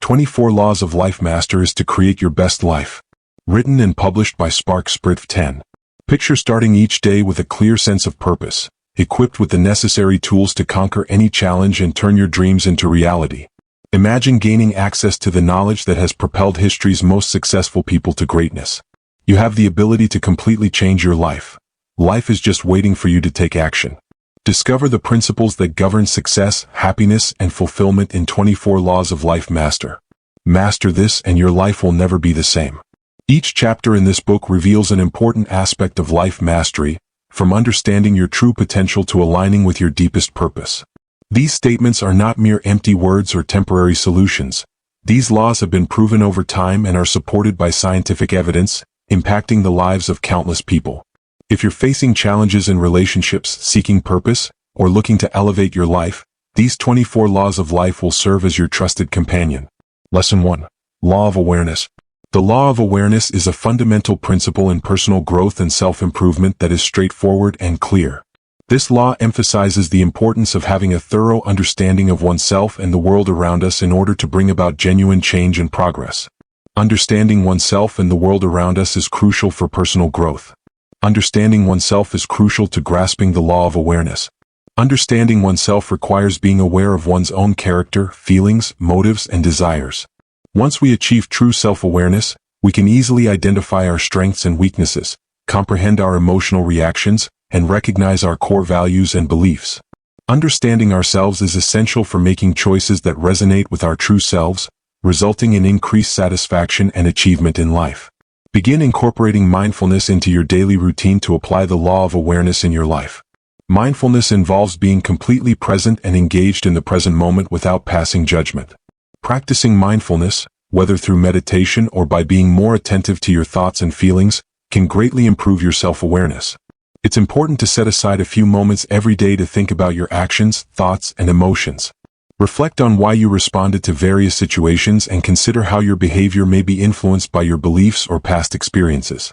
24 Laws of Life Master is to create your best life. Written and published by Spark Sprit 10. Picture starting each day with a clear sense of purpose, equipped with the necessary tools to conquer any challenge and turn your dreams into reality. Imagine gaining access to the knowledge that has propelled history's most successful people to greatness. You have the ability to completely change your life. Life is just waiting for you to take action. Discover the principles that govern success, happiness, and fulfillment in 24 Laws of Life Master. Master this and your life will never be the same. Each chapter in this book reveals an important aspect of life mastery, from understanding your true potential to aligning with your deepest purpose. These statements are not mere empty words or temporary solutions. These laws have been proven over time and are supported by scientific evidence, impacting the lives of countless people. If you're facing challenges in relationships, seeking purpose, or looking to elevate your life, these 24 laws of life will serve as your trusted companion. Lesson 1. Law of Awareness. The law of awareness is a fundamental principle in personal growth and self-improvement that is straightforward and clear. This law emphasizes the importance of having a thorough understanding of oneself and the world around us in order to bring about genuine change and progress. Understanding oneself and the world around us is crucial for personal growth. Understanding oneself is crucial to grasping the law of awareness. Understanding oneself requires being aware of one's own character, feelings, motives, and desires. Once we achieve true self-awareness, we can easily identify our strengths and weaknesses, comprehend our emotional reactions, and recognize our core values and beliefs. Understanding ourselves is essential for making choices that resonate with our true selves, resulting in increased satisfaction and achievement in life. Begin incorporating mindfulness into your daily routine to apply the law of awareness in your life. Mindfulness involves being completely present and engaged in the present moment without passing judgment. Practicing mindfulness, whether through meditation or by being more attentive to your thoughts and feelings, can greatly improve your self-awareness. It's important to set aside a few moments every day to think about your actions, thoughts, and emotions. Reflect on why you responded to various situations and consider how your behavior may be influenced by your beliefs or past experiences.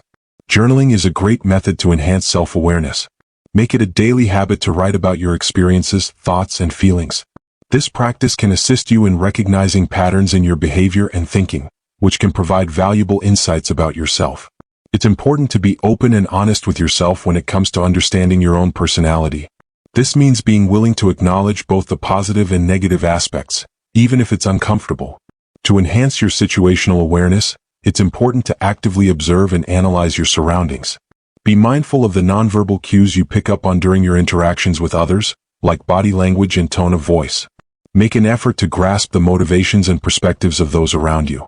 Journaling is a great method to enhance self-awareness. Make it a daily habit to write about your experiences, thoughts, and feelings. This practice can assist you in recognizing patterns in your behavior and thinking, which can provide valuable insights about yourself. It's important to be open and honest with yourself when it comes to understanding your own personality. This means being willing to acknowledge both the positive and negative aspects, even if it's uncomfortable. To enhance your situational awareness, it's important to actively observe and analyze your surroundings. Be mindful of the nonverbal cues you pick up on during your interactions with others, like body language and tone of voice. Make an effort to grasp the motivations and perspectives of those around you.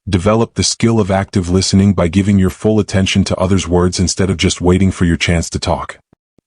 Develop the skill of active listening by giving your full attention to others' words instead of just waiting for your chance to talk.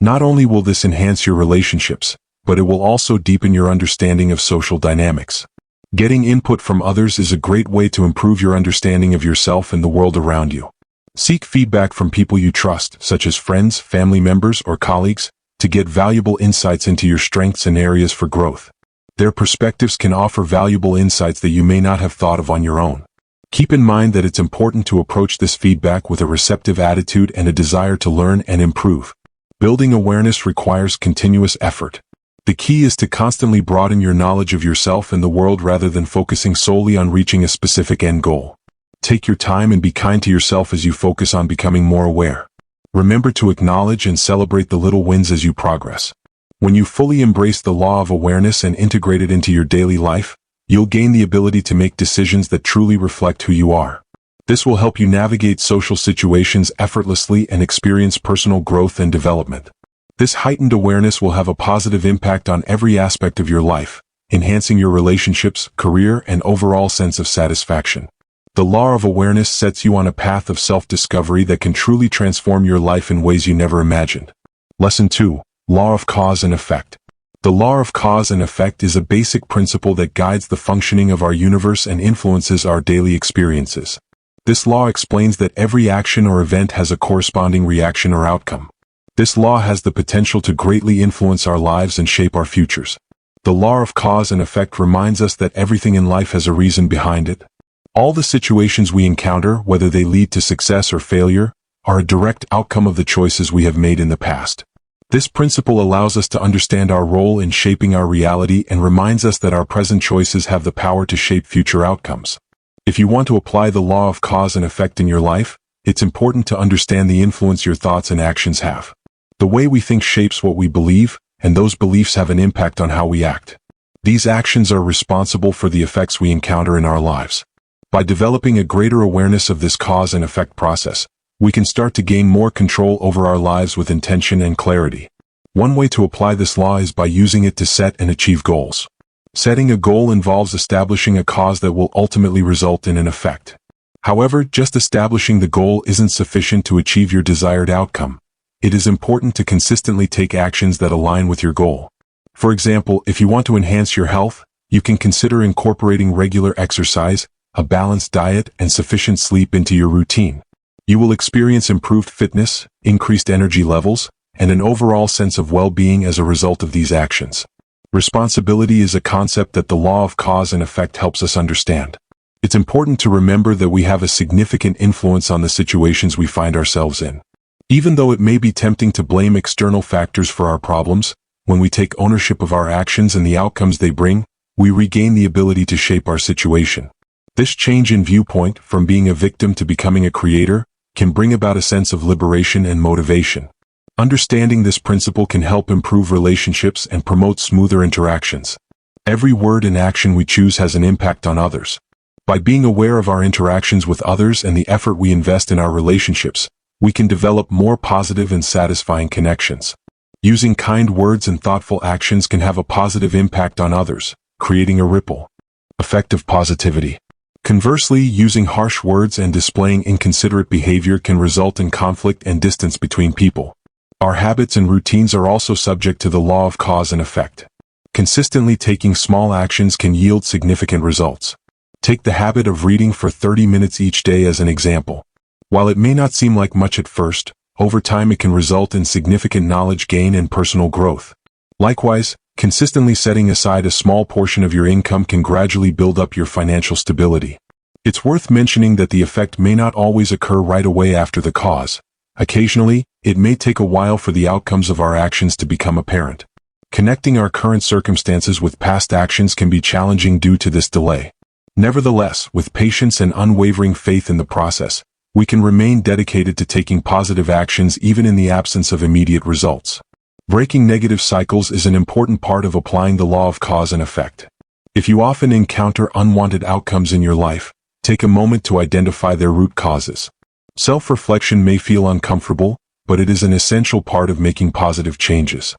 Not only will this enhance your relationships, but it will also deepen your understanding of social dynamics. Getting input from others is a great way to improve your understanding of yourself and the world around you. Seek feedback from people you trust, such as friends, family members, or colleagues, to get valuable insights into your strengths and areas for growth. Their perspectives can offer valuable insights that you may not have thought of on your own. Keep in mind that it's important to approach this feedback with a receptive attitude and a desire to learn and improve. Building awareness requires continuous effort. The key is to constantly broaden your knowledge of yourself and the world rather than focusing solely on reaching a specific end goal. Take your time and be kind to yourself as you focus on becoming more aware. Remember to acknowledge and celebrate the little wins as you progress. When you fully embrace the law of awareness and integrate it into your daily life, you'll gain the ability to make decisions that truly reflect who you are. This will help you navigate social situations effortlessly and experience personal growth and development. This heightened awareness will have a positive impact on every aspect of your life, enhancing your relationships, career, and overall sense of satisfaction. The law of awareness sets you on a path of self-discovery that can truly transform your life in ways you never imagined. Lesson 2. Law of Cause and Effect. The law of cause and effect is a basic principle that guides the functioning of our universe and influences our daily experiences. This law explains that every action or event has a corresponding reaction or outcome. This law has the potential to greatly influence our lives and shape our futures. The law of cause and effect reminds us that everything in life has a reason behind it. All the situations we encounter, whether they lead to success or failure, are a direct outcome of the choices we have made in the past. This principle allows us to understand our role in shaping our reality and reminds us that our present choices have the power to shape future outcomes. If you want to apply the law of cause and effect in your life, it's important to understand the influence your thoughts and actions have. The way we think shapes what we believe, and those beliefs have an impact on how we act. These actions are responsible for the effects we encounter in our lives. By developing a greater awareness of this cause and effect process, we can start to gain more control over our lives with intention and clarity. One way to apply this law is by using it to set and achieve goals. Setting a goal involves establishing a cause that will ultimately result in an effect. However, just establishing the goal isn't sufficient to achieve your desired outcome. It is important to consistently take actions that align with your goal. For example, if you want to enhance your health, you can consider incorporating regular exercise, a balanced diet, and sufficient sleep into your routine. You will experience improved fitness, increased energy levels, and an overall sense of well-being as a result of these actions. Responsibility is a concept that the law of cause and effect helps us understand. It's important to remember that we have a significant influence on the situations we find ourselves in. Even though it may be tempting to blame external factors for our problems, when we take ownership of our actions and the outcomes they bring, we regain the ability to shape our situation. This change in viewpoint, from being a victim to becoming a creator, can bring about a sense of liberation and motivation. Understanding this principle can help improve relationships and promote smoother interactions. Every word and action we choose has an impact on others. By being aware of our interactions with others and the effort we invest in our relationships, we can develop more positive and satisfying connections. Using kind words and thoughtful actions can have a positive impact on others, creating a ripple effect of positivity. Conversely, using harsh words and displaying inconsiderate behavior can result in conflict and distance between people. Our habits and routines are also subject to the law of cause and effect. Consistently taking small actions can yield significant results. Take the habit of reading for 30 minutes each day as an example. While it may not seem like much at first, over time it can result in significant knowledge gain and personal growth. Likewise, consistently setting aside a small portion of your income can gradually build up your financial stability. It's worth mentioning that the effect may not always occur right away after the cause. Occasionally, it may take a while for the outcomes of our actions to become apparent. Connecting our current circumstances with past actions can be challenging due to this delay. Nevertheless, with patience and unwavering faith in the process, we can remain dedicated to taking positive actions even in the absence of immediate results. Breaking negative cycles is an important part of applying the law of cause and effect. If you often encounter unwanted outcomes in your life, take a moment to identify their root causes. Self-reflection may feel uncomfortable, but it is an essential part of making positive changes.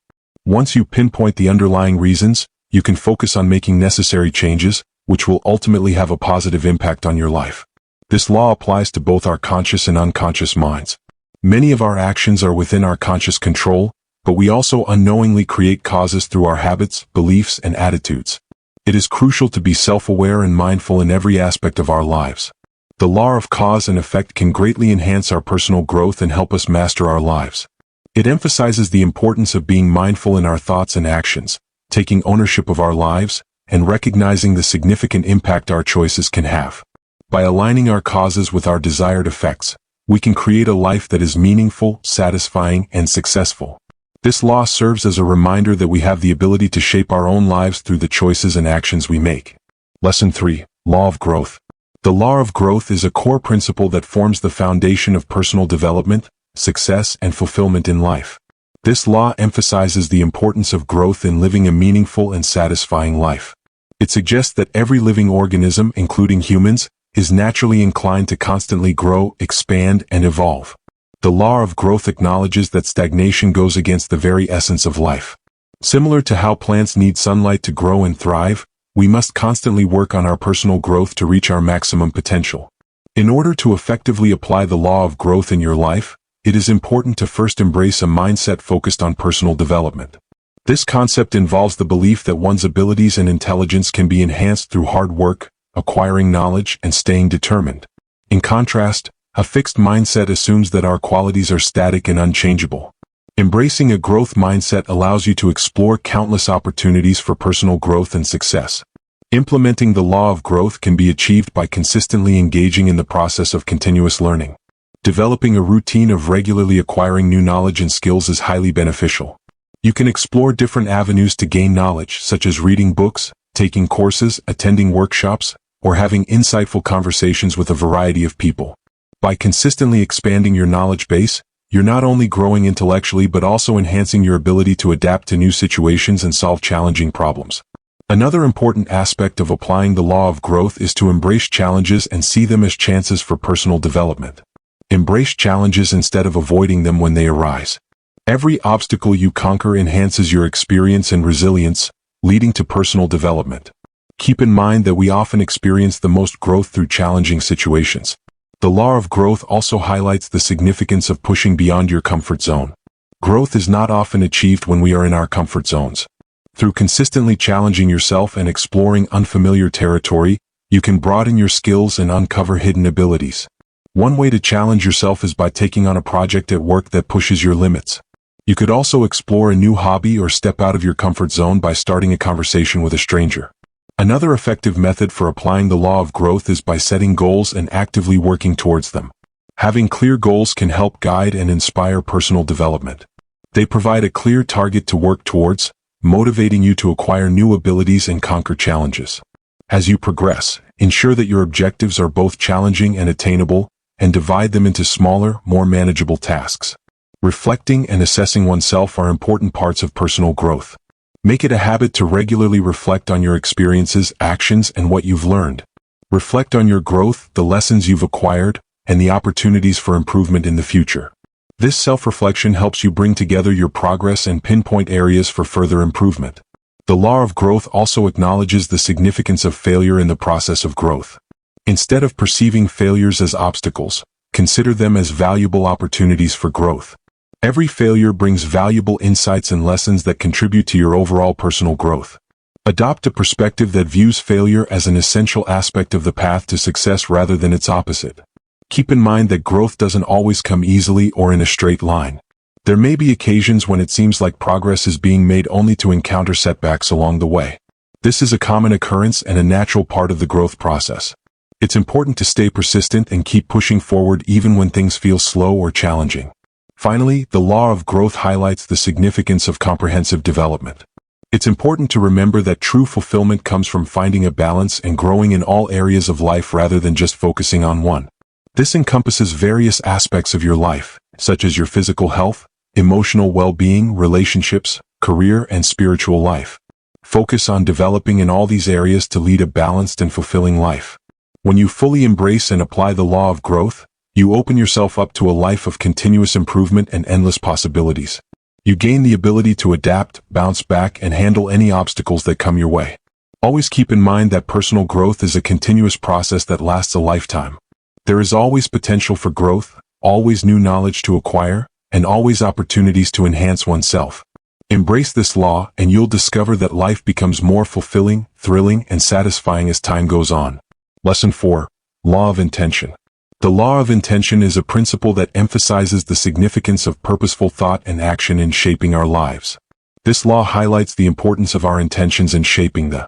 Once you pinpoint the underlying reasons, you can focus on making necessary changes, which will ultimately have a positive impact on your life. This law applies to both our conscious and unconscious minds. Many of our actions are within our conscious control, but we also unknowingly create causes through our habits, beliefs, and attitudes. It is crucial to be self-aware and mindful in every aspect of our lives. The law of cause and effect can greatly enhance our personal growth and help us master our lives. It emphasizes the importance of being mindful in our thoughts and actions, taking ownership of our lives, and recognizing the significant impact our choices can have. By aligning our causes with our desired effects, we can create a life that is meaningful, satisfying, and successful. This law serves as a reminder that we have the ability to shape our own lives through the choices and actions we make. Lesson 3. Law of Growth. The law of growth is a core principle that forms the foundation of personal development, success, and fulfillment in life. This law emphasizes the importance of growth in living a meaningful and satisfying life. It suggests that every living organism, including humans, is naturally inclined to constantly grow, expand, and evolve. The law of growth acknowledges that stagnation goes against the very essence of life. Similar to how plants need sunlight to grow and thrive, we must constantly work on our personal growth to reach our maximum potential. In order to effectively apply the law of growth in your life, it is important to first embrace a mindset focused on personal development. This concept involves the belief that one's abilities and intelligence can be enhanced through hard work, acquiring knowledge, and staying determined. In contrast, a fixed mindset assumes that our qualities are static and unchangeable. Embracing a growth mindset allows you to explore countless opportunities for personal growth and success. Implementing the law of growth can be achieved by consistently engaging in the process of continuous learning. Developing a routine of regularly acquiring new knowledge and skills is highly beneficial. You can explore different avenues to gain knowledge, such as reading books, taking courses, attending workshops, or having insightful conversations with a variety of people. By consistently expanding your knowledge base, you're not only growing intellectually but also enhancing your ability to adapt to new situations and solve challenging problems. Another important aspect of applying the law of growth is to embrace challenges and see them as chances for personal development. Embrace challenges instead of avoiding them when they arise. Every obstacle you conquer enhances your experience and resilience, leading to personal development. Keep in mind that we often experience the most growth through challenging situations. The law of growth also highlights the significance of pushing beyond your comfort zone. Growth is not often achieved when we are in our comfort zones. Through consistently challenging yourself and exploring unfamiliar territory, you can broaden your skills and uncover hidden abilities. One way to challenge yourself is by taking on a project at work that pushes your limits. You could also explore a new hobby or step out of your comfort zone by starting a conversation with a stranger. Another effective method for applying the law of growth is by setting goals and actively working towards them. Having clear goals can help guide and inspire personal development. They provide a clear target to work towards, motivating you to acquire new abilities and conquer challenges. As you progress, ensure that your objectives are both challenging and attainable, and divide them into smaller, more manageable tasks. Reflecting and assessing oneself are important parts of personal growth. Make it a habit to regularly reflect on your experiences, actions, and what you've learned. Reflect on your growth, the lessons you've acquired, and the opportunities for improvement in the future. This self-reflection helps you bring together your progress and pinpoint areas for further improvement. The law of growth also acknowledges the significance of failure in the process of growth. Instead of perceiving failures as obstacles, consider them as valuable opportunities for growth. Every failure brings valuable insights and lessons that contribute to your overall personal growth. Adopt a perspective that views failure as an essential aspect of the path to success rather than its opposite. Keep in mind that growth doesn't always come easily or in a straight line. There may be occasions when it seems like progress is being made only to encounter setbacks along the way. This is a common occurrence and a natural part of the growth process. It's important to stay persistent and keep pushing forward even when things feel slow or challenging. Finally, the law of growth highlights the significance of comprehensive development. It's important to remember that true fulfillment comes from finding a balance and growing in all areas of life rather than just focusing on one. This encompasses various aspects of your life, such as your physical health, emotional well-being, relationships, career, and spiritual life. Focus on developing in all these areas to lead a balanced and fulfilling life. When you fully embrace and apply the law of growth, you open yourself up to a life of continuous improvement and endless possibilities. You gain the ability to adapt, bounce back, and handle any obstacles that come your way. Always keep in mind that personal growth is a continuous process that lasts a lifetime. There is always potential for growth, always new knowledge to acquire, and always opportunities to enhance oneself. Embrace this law and you'll discover that life becomes more fulfilling, thrilling, and satisfying as time goes on. Lesson 4. Law of Intention. The law of intention is a principle that emphasizes the significance of purposeful thought and action in shaping our lives. This law highlights the importance of our intentions in shaping the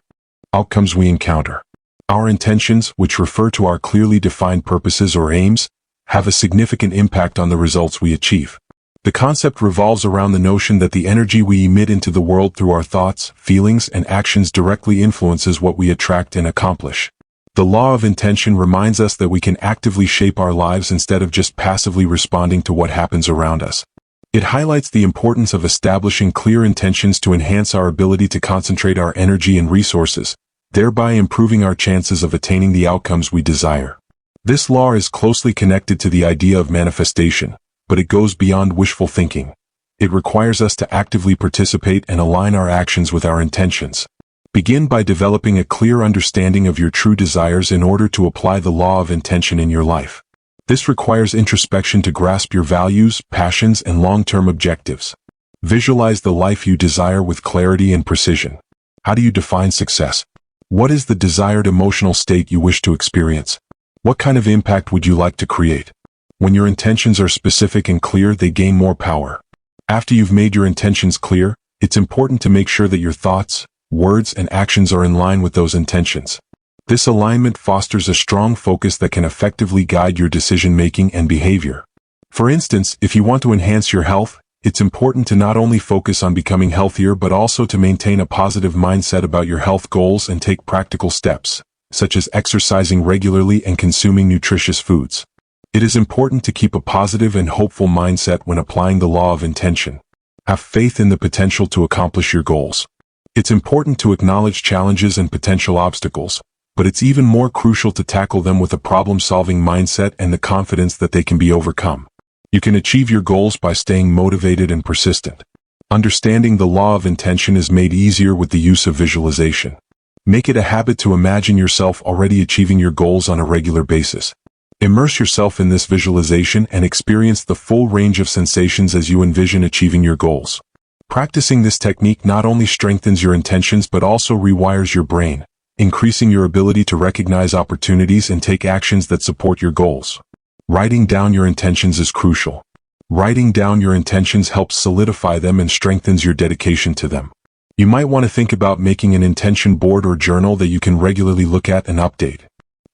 outcomes we encounter. Our intentions, which refer to our clearly defined purposes or aims, have a significant impact on the results we achieve. The concept revolves around the notion that the energy we emit into the world through our thoughts, feelings, and actions directly influences what we attract and accomplish. The law of intention reminds us that we can actively shape our lives instead of just passively responding to what happens around us. It highlights the importance of establishing clear intentions to enhance our ability to concentrate our energy and resources, thereby improving our chances of attaining the outcomes we desire. This law is closely connected to the idea of manifestation, but it goes beyond wishful thinking. It requires us to actively participate and align our actions with our intentions. Begin by developing a clear understanding of your true desires in order to apply the law of intention in your life. This requires introspection to grasp your values, passions, and long-term objectives. Visualize the life you desire with clarity and precision. How do you define success? What is the desired emotional state you wish to experience? What kind of impact would you like to create? When your intentions are specific and clear, they gain more power. After you've made your intentions clear, it's important to make sure that your thoughts, words, and actions are in line with those intentions. This alignment fosters a strong focus that can effectively guide your decision-making and behavior. For instance, if you want to enhance your health, it's important to not only focus on becoming healthier but also to maintain a positive mindset about your health goals and take practical steps, such as exercising regularly and consuming nutritious foods. It is important to keep a positive and hopeful mindset when applying the law of intention. Have faith in the potential to accomplish your goals. It's important to acknowledge challenges and potential obstacles, but it's even more crucial to tackle them with a problem-solving mindset and the confidence that they can be overcome. You can achieve your goals by staying motivated and persistent. Understanding the law of intention is made easier with the use of visualization. Make it a habit to imagine yourself already achieving your goals on a regular basis. Immerse yourself in this visualization and experience the full range of sensations as you envision achieving your goals. Practicing this technique not only strengthens your intentions but also rewires your brain, increasing your ability to recognize opportunities and take actions that support your goals. Writing down your intentions is crucial. Writing down your intentions helps solidify them and strengthens your dedication to them. You might want to think about making an intention board or journal that you can regularly look at and update.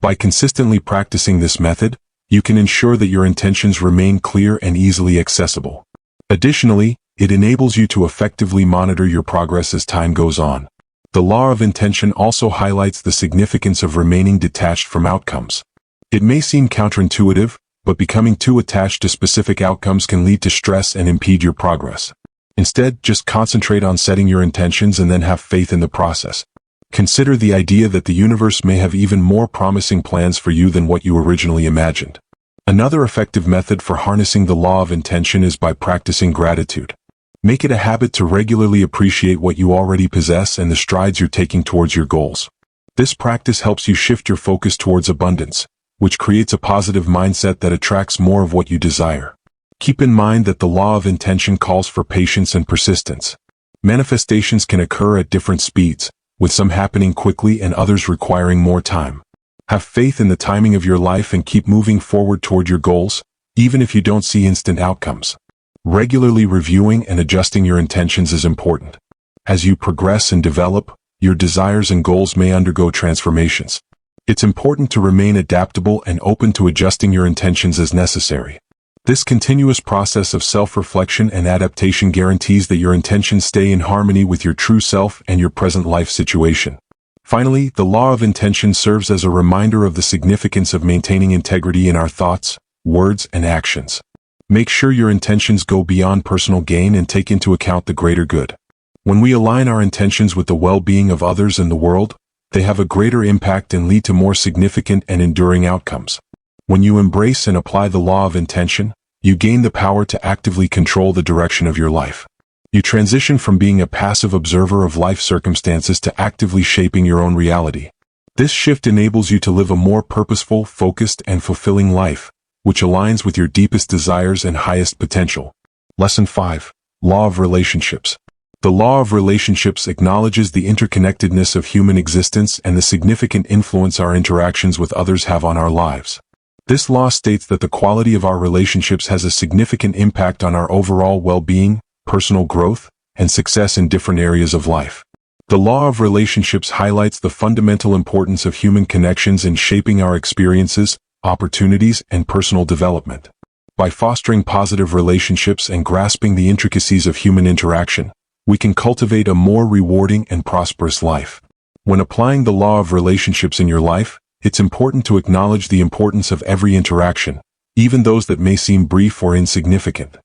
By consistently practicing this method, you can ensure that your intentions remain clear and easily accessible. Additionally, it enables you to effectively monitor your progress as time goes on. The law of intention also highlights the significance of remaining detached from outcomes. It may seem counterintuitive, but becoming too attached to specific outcomes can lead to stress and impede your progress. Instead, just concentrate on setting your intentions and then have faith in the process. Consider the idea that the universe may have even more promising plans for you than what you originally imagined. Another effective method for harnessing the law of intention is by practicing gratitude. Make it a habit to regularly appreciate what you already possess and the strides you're taking towards your goals. This practice helps you shift your focus towards abundance, which creates a positive mindset that attracts more of what you desire. Keep in mind that the law of intention calls for patience and persistence. Manifestations can occur at different speeds, with some happening quickly and others requiring more time. Have faith in the timing of your life and keep moving forward toward your goals, even if you don't see instant outcomes. Regularly reviewing and adjusting your intentions is important. As you progress and develop, your desires and goals may undergo transformations. It's important to remain adaptable and open to adjusting your intentions as necessary. This continuous process of self-reflection and adaptation guarantees that your intentions stay in harmony with your true self and your present life situation. Finally, the law of intention serves as a reminder of the significance of maintaining integrity in our thoughts, words, and actions. Make sure your intentions go beyond personal gain and take into account the greater good. When we align our intentions with the well-being of others and the world, they have a greater impact and lead to more significant and enduring outcomes. When you embrace and apply the law of intention, you gain the power to actively control the direction of your life. You transition from being a passive observer of life circumstances to actively shaping your own reality. This shift enables you to live a more purposeful, focused, and fulfilling life, which aligns with your deepest desires and highest potential. Lesson 5. Law of Relationships. The law of relationships acknowledges the interconnectedness of human existence and the significant influence our interactions with others have on our lives. This law states that the quality of our relationships has a significant impact on our overall well-being, personal growth, and success in different areas of life. The law of relationships highlights the fundamental importance of human connections in shaping our experiences, opportunities, and personal development. By fostering positive relationships and grasping the intricacies of human interaction, we can cultivate a more rewarding and prosperous life. When applying the law of relationships in your life, it's important to acknowledge the importance of every interaction, even those that may seem brief or insignificant.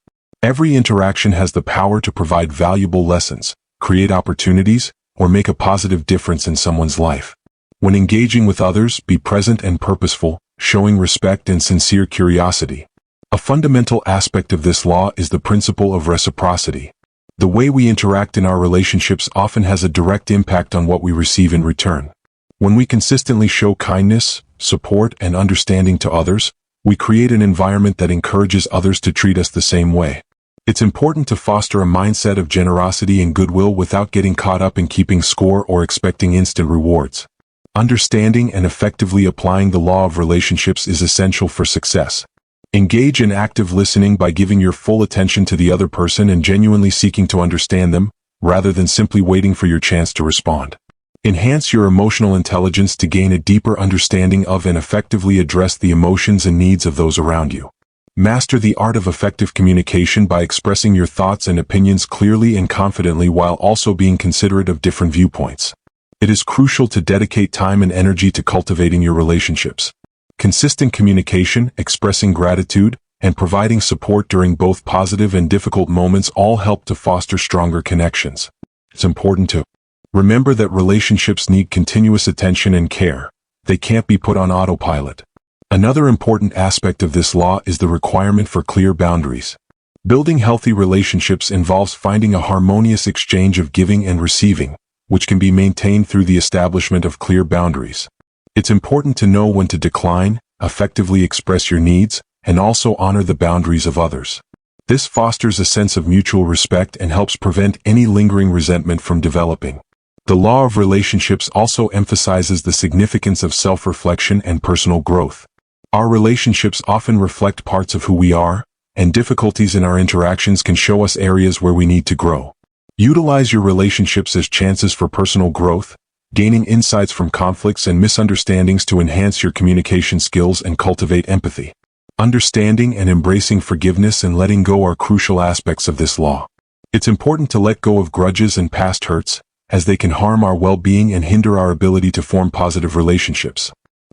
Every interaction has the power to provide valuable lessons, create opportunities, or make a positive difference in someone's life. When engaging with others, be present and purposeful, showing respect and sincere curiosity. A fundamental aspect of this law is the principle of reciprocity. The way we interact in our relationships often has a direct impact on what we receive in return. When we consistently show kindness, support, and understanding to others, we create an environment that encourages others to treat us the same way. It's important to foster a mindset of generosity and goodwill without getting caught up in keeping score or expecting instant rewards. Understanding and effectively applying the law of relationships is essential for success. Engage in active listening by giving your full attention to the other person and genuinely seeking to understand them, rather than simply waiting for your chance to respond. Enhance your emotional intelligence to gain a deeper understanding of and effectively address the emotions and needs of those around you. Master the art of effective communication by expressing your thoughts and opinions clearly and confidently while also being considerate of different viewpoints. It is crucial to dedicate time and energy to cultivating your relationships. Consistent communication, expressing gratitude, and providing support during both positive and difficult moments all help to foster stronger connections. It's important to remember that relationships need continuous attention and care. They can't be put on autopilot. Another important aspect of this law is the requirement for clear boundaries. Building healthy relationships involves finding a harmonious exchange of giving and receiving, which can be maintained through the establishment of clear boundaries. It's important to know when to decline, effectively express your needs, and also honor the boundaries of others. This fosters a sense of mutual respect and helps prevent any lingering resentment from developing. The law of relationships also emphasizes the significance of self-reflection and personal growth. Our relationships often reflect parts of who we are, and difficulties in our interactions can show us areas where we need to grow. Utilize your relationships as chances for personal growth, gaining insights from conflicts and misunderstandings to enhance your communication skills and cultivate empathy. Understanding and embracing forgiveness and letting go are crucial aspects of this law. It's important to let go of grudges and past hurts, as they can harm our well-being and hinder our ability to form positive relationships.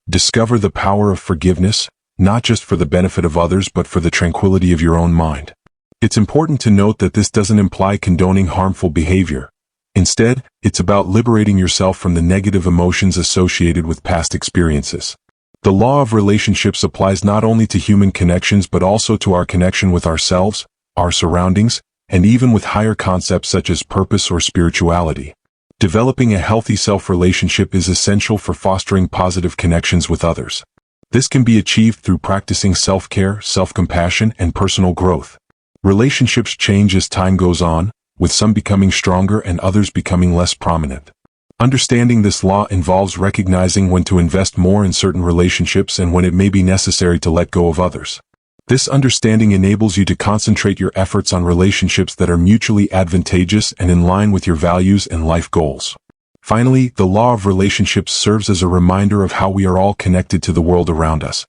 Discover the power of forgiveness, not just for the benefit of others but for the tranquility of your own mind. It's important to note that this doesn't imply condoning harmful behavior. Instead, it's about liberating yourself from the negative emotions associated with past experiences. The law of relationships applies not only to human connections but also to our connection with ourselves, our surroundings, and even with higher concepts such as purpose or spirituality. Developing a healthy self-relationship is essential for fostering positive connections with others. This can be achieved through practicing self-care, self-compassion, and personal growth. Relationships change as time goes on, with some becoming stronger and others becoming less prominent. Understanding this law involves recognizing when to invest more in certain relationships and when it may be necessary to let go of others. This understanding enables you to concentrate your efforts on relationships that are mutually advantageous and in line with your values and life goals. Finally, the law of relationships serves as a reminder of how we are all connected to the world around us.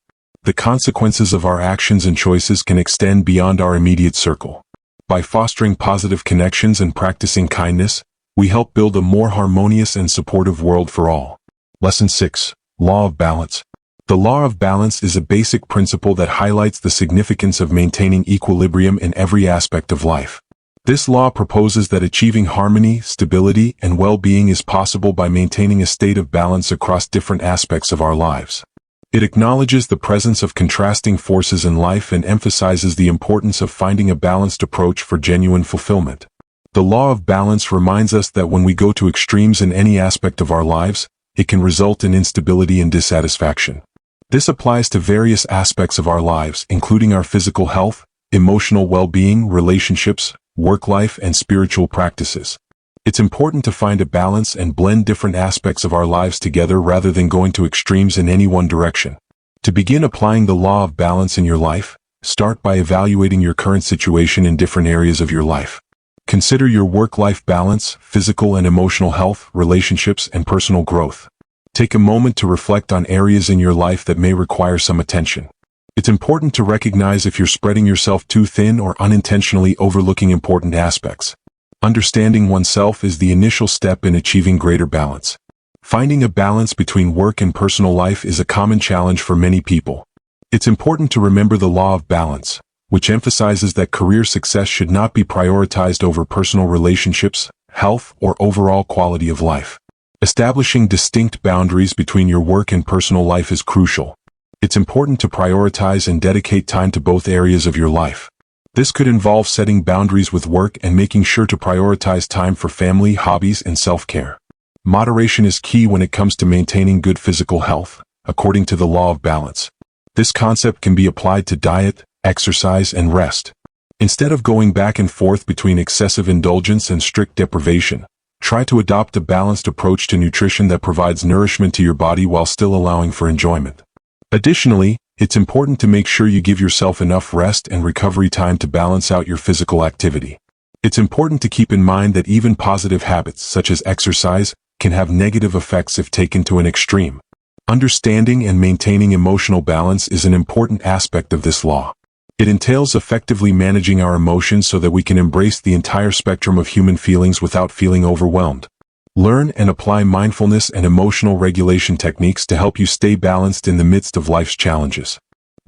The consequences of our actions and choices can extend beyond our immediate circle. By fostering positive connections and practicing kindness, we help build a more harmonious and supportive world for all. Lesson 6. Law of Balance. The law of balance is a basic principle that highlights the significance of maintaining equilibrium in every aspect of life. This law proposes that achieving harmony, stability, and well-being is possible by maintaining a state of balance across different aspects of our lives. It acknowledges the presence of contrasting forces in life and emphasizes the importance of finding a balanced approach for genuine fulfillment. The law of balance reminds us that when we go to extremes in any aspect of our lives, it can result in instability and dissatisfaction. This applies to various aspects of our lives, including our physical health, emotional well-being, relationships, work life, and spiritual practices. It's important to find a balance and blend different aspects of our lives together rather than going to extremes in any one direction. To begin applying the law of balance in your life, start by evaluating your current situation in different areas of your life. Consider your work-life balance, physical and emotional health, relationships, and personal growth. Take a moment to reflect on areas in your life that may require some attention. It's important to recognize if you're spreading yourself too thin or unintentionally overlooking important aspects. Understanding oneself is the initial step in achieving greater balance. Finding a balance between work and personal life is a common challenge for many people. It's important to remember the law of balance, which emphasizes that career success should not be prioritized over personal relationships, health, or overall quality of life. Establishing distinct boundaries between your work and personal life is crucial. It's important to prioritize and dedicate time to both areas of your life. This could involve setting boundaries with work and making sure to prioritize time for family, hobbies, and self-care. Moderation is key when it comes to maintaining good physical health, according to the law of balance. This concept can be applied to diet, exercise, and rest. Instead of going back and forth between excessive indulgence and strict deprivation, try to adopt a balanced approach to nutrition that provides nourishment to your body while still allowing for enjoyment. Additionally, it's important to make sure you give yourself enough rest and recovery time to balance out your physical activity. It's important to keep in mind that even positive habits, such as exercise, can have negative effects if taken to an extreme. Understanding and maintaining emotional balance is an important aspect of this law. It entails effectively managing our emotions so that we can embrace the entire spectrum of human feelings without feeling overwhelmed. Learn and apply mindfulness and emotional regulation techniques to help you stay balanced in the midst of life's challenges.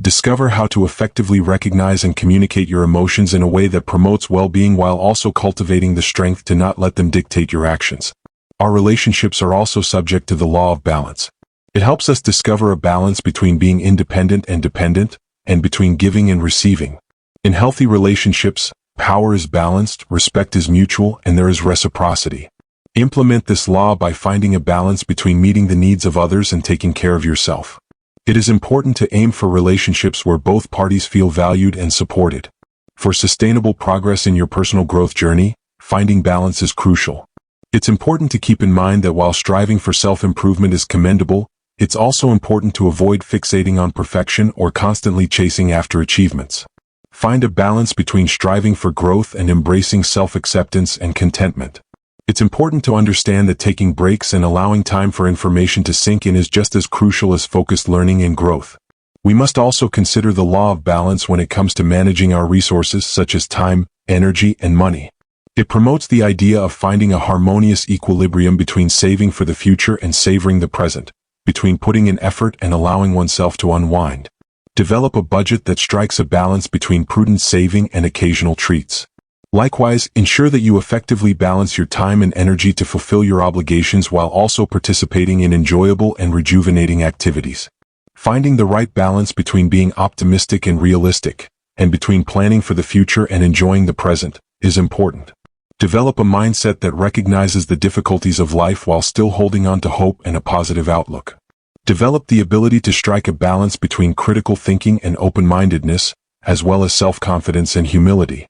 Discover how to effectively recognize and communicate your emotions in a way that promotes well-being while also cultivating the strength to not let them dictate your actions. Our relationships are also subject to the law of balance. It helps us discover a balance between being independent and dependent, and between giving and receiving. In healthy relationships, power is balanced, respect is mutual, and there is reciprocity. Implement this law by finding a balance between meeting the needs of others and taking care of yourself. It is important to aim for relationships where both parties feel valued and supported. For sustainable progress in your personal growth journey, finding balance is crucial. It's important to keep in mind that while striving for self-improvement is commendable, it's also important to avoid fixating on perfection or constantly chasing after achievements. Find a balance between striving for growth and embracing self-acceptance and contentment. It's important to understand that taking breaks and allowing time for information to sink in is just as crucial as focused learning and growth. We must also consider the law of balance when it comes to managing our resources such as time, energy, and money. It promotes the idea of finding a harmonious equilibrium between saving for the future and savoring the present, between putting in effort and allowing oneself to unwind. Develop a budget that strikes a balance between prudent saving and occasional treats. Likewise, ensure that you effectively balance your time and energy to fulfill your obligations while also participating in enjoyable and rejuvenating activities. Finding the right balance between being optimistic and realistic, and between planning for the future and enjoying the present, is important. Develop a mindset that recognizes the difficulties of life while still holding on to hope and a positive outlook. Develop the ability to strike a balance between critical thinking and open-mindedness, as well as self-confidence and humility.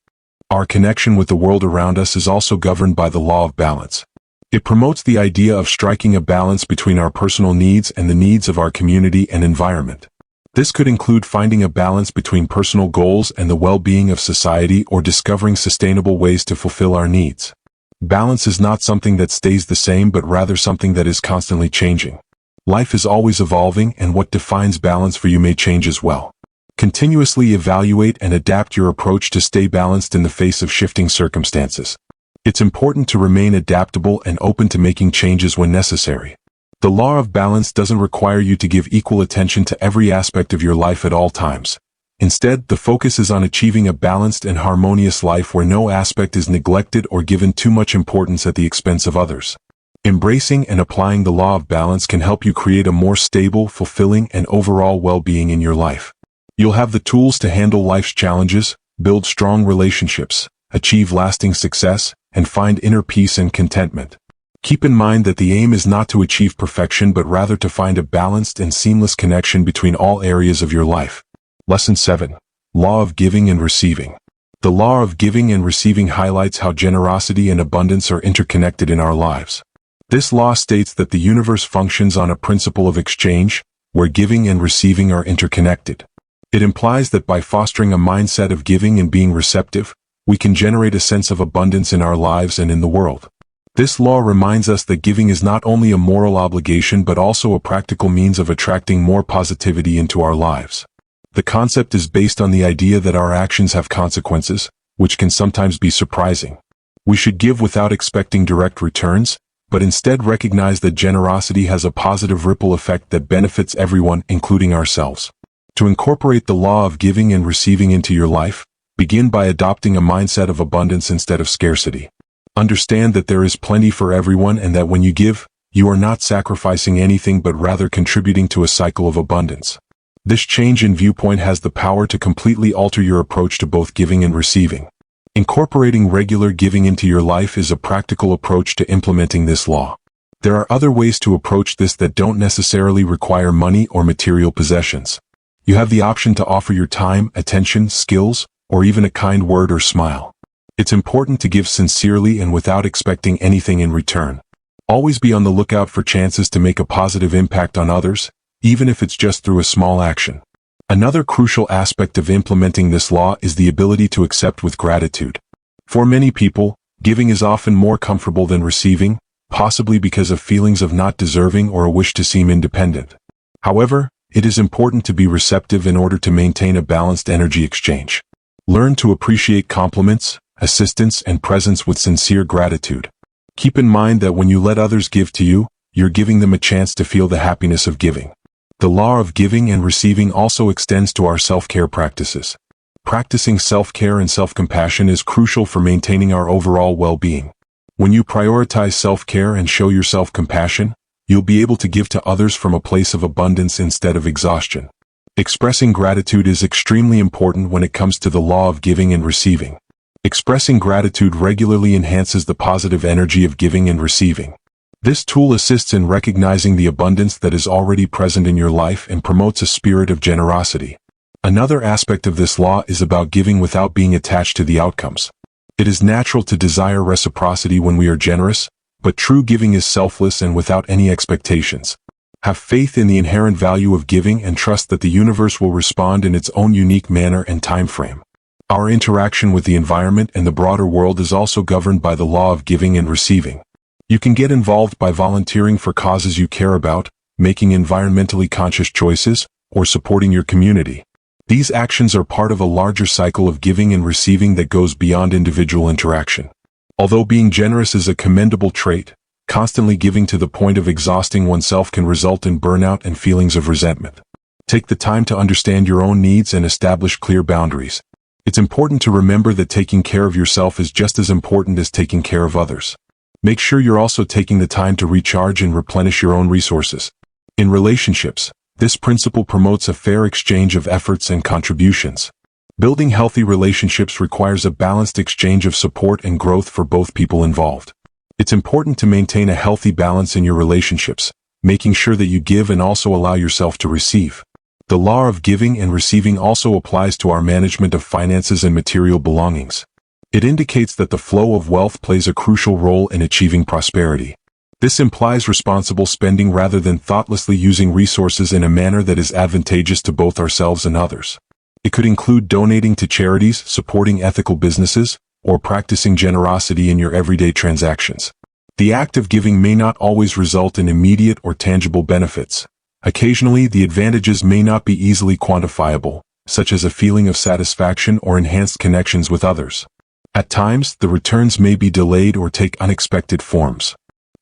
Our connection with the world around us is also governed by the law of balance. It promotes the idea of striking a balance between our personal needs and the needs of our community and environment. This could include finding a balance between personal goals and the well-being of society or discovering sustainable ways to fulfill our needs. Balance is not something that stays the same but rather something that is constantly changing. Life is always evolving and what defines balance for you may change as well. Continuously evaluate and adapt your approach to stay balanced in the face of shifting circumstances. It's important to remain adaptable and open to making changes when necessary. The law of balance doesn't require you to give equal attention to every aspect of your life at all times. Instead, the focus is on achieving a balanced and harmonious life where no aspect is neglected or given too much importance at the expense of others. Embracing and applying the law of balance can help you create a more stable, fulfilling, and overall well-being in your life. You'll have the tools to handle life's challenges, build strong relationships, achieve lasting success, and find inner peace and contentment. Keep in mind that the aim is not to achieve perfection but rather to find a balanced and seamless connection between all areas of your life. Lesson 7. Law of Giving and Receiving. The law of giving and receiving highlights how generosity and abundance are interconnected in our lives. This law states that the universe functions on a principle of exchange, where giving and receiving are interconnected. It implies that by fostering a mindset of giving and being receptive, we can generate a sense of abundance in our lives and in the world. This law reminds us that giving is not only a moral obligation but also a practical means of attracting more positivity into our lives. The concept is based on the idea that our actions have consequences, which can sometimes be surprising. We should give without expecting direct returns, but instead recognize that generosity has a positive ripple effect that benefits everyone, including ourselves. To incorporate the law of giving and receiving into your life, begin by adopting a mindset of abundance instead of scarcity. Understand that there is plenty for everyone and that when you give, you are not sacrificing anything but rather contributing to a cycle of abundance. This change in viewpoint has the power to completely alter your approach to both giving and receiving. Incorporating regular giving into your life is a practical approach to implementing this law. There are other ways to approach this that don't necessarily require money or material possessions. You have the option to offer your time, attention, skills, or even a kind word or smile. It's important to give sincerely and without expecting anything in return. Always be on the lookout for chances to make a positive impact on others, even if it's just through a small action. Another crucial aspect of implementing this law is the ability to accept with gratitude. For many people, giving is often more comfortable than receiving, possibly because of feelings of not deserving or a wish to seem independent. However, it is important to be receptive in order to maintain a balanced energy exchange. Learn to appreciate compliments, assistance, and presence with sincere gratitude. Keep in mind that when you let others give to you, you're giving them a chance to feel the happiness of giving. The law of giving and receiving also extends to our self-care practices. Practicing self-care and self-compassion is crucial for maintaining our overall well-being. When you prioritize self-care and show yourself compassion, you'll be able to give to others from a place of abundance instead of exhaustion. Expressing gratitude is extremely important when it comes to the law of giving and receiving. Expressing gratitude regularly enhances the positive energy of giving and receiving. This tool assists in recognizing the abundance that is already present in your life and promotes a spirit of generosity. Another aspect of this law is about giving without being attached to the outcomes. It is natural to desire reciprocity when we are generous, but true giving is selfless and without any expectations. Have faith in the inherent value of giving and trust that the universe will respond in its own unique manner and time frame. Our interaction with the environment and the broader world is also governed by the law of giving and receiving. You can get involved by volunteering for causes you care about, making environmentally conscious choices, or supporting your community. These actions are part of a larger cycle of giving and receiving that goes beyond individual interaction. Although being generous is a commendable trait, constantly giving to the point of exhausting oneself can result in burnout and feelings of resentment. Take the time to understand your own needs and establish clear boundaries. It's important to remember that taking care of yourself is just as important as taking care of others. Make sure you're also taking the time to recharge and replenish your own resources. In relationships, this principle promotes a fair exchange of efforts and contributions. Building healthy relationships requires a balanced exchange of support and growth for both people involved. It's important to maintain a healthy balance in your relationships, making sure that you give and also allow yourself to receive. The law of giving and receiving also applies to our management of finances and material belongings. It indicates that the flow of wealth plays a crucial role in achieving prosperity. This implies responsible spending rather than thoughtlessly using resources in a manner that is advantageous to both ourselves and others. It could include donating to charities, supporting ethical businesses, or practicing generosity in your everyday transactions. The act of giving may not always result in immediate or tangible benefits. Occasionally, the advantages may not be easily quantifiable, such as a feeling of satisfaction or enhanced connections with others. At times, the returns may be delayed or take unexpected forms.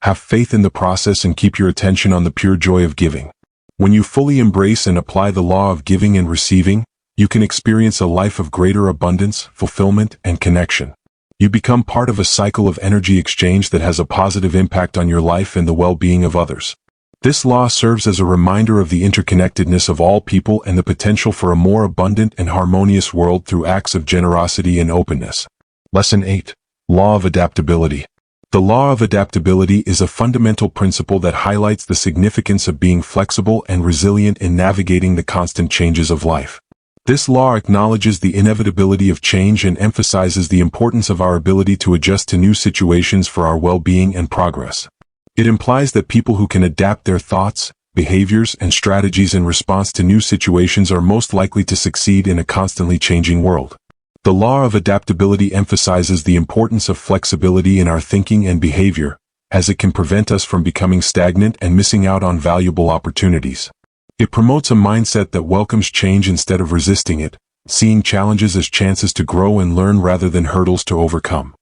Have faith in the process and keep your attention on the pure joy of giving. When you fully embrace and apply the law of giving and receiving, you can experience a life of greater abundance, fulfillment, and connection. You become part of a cycle of energy exchange that has a positive impact on your life and the well-being of others. This law serves as a reminder of the interconnectedness of all people and the potential for a more abundant and harmonious world through acts of generosity and openness. Lesson 8. Law of Adaptability. The law of adaptability is a fundamental principle that highlights the significance of being flexible and resilient in navigating the constant changes of life. This law acknowledges the inevitability of change and emphasizes the importance of our ability to adjust to new situations for our well-being and progress. It implies that people who can adapt their thoughts, behaviors, and strategies in response to new situations are most likely to succeed in a constantly changing world. The law of adaptability emphasizes the importance of flexibility in our thinking and behavior, as it can prevent us from becoming stagnant and missing out on valuable opportunities. It promotes a mindset that welcomes change instead of resisting it, seeing challenges as chances to grow and learn rather than hurdles to overcome.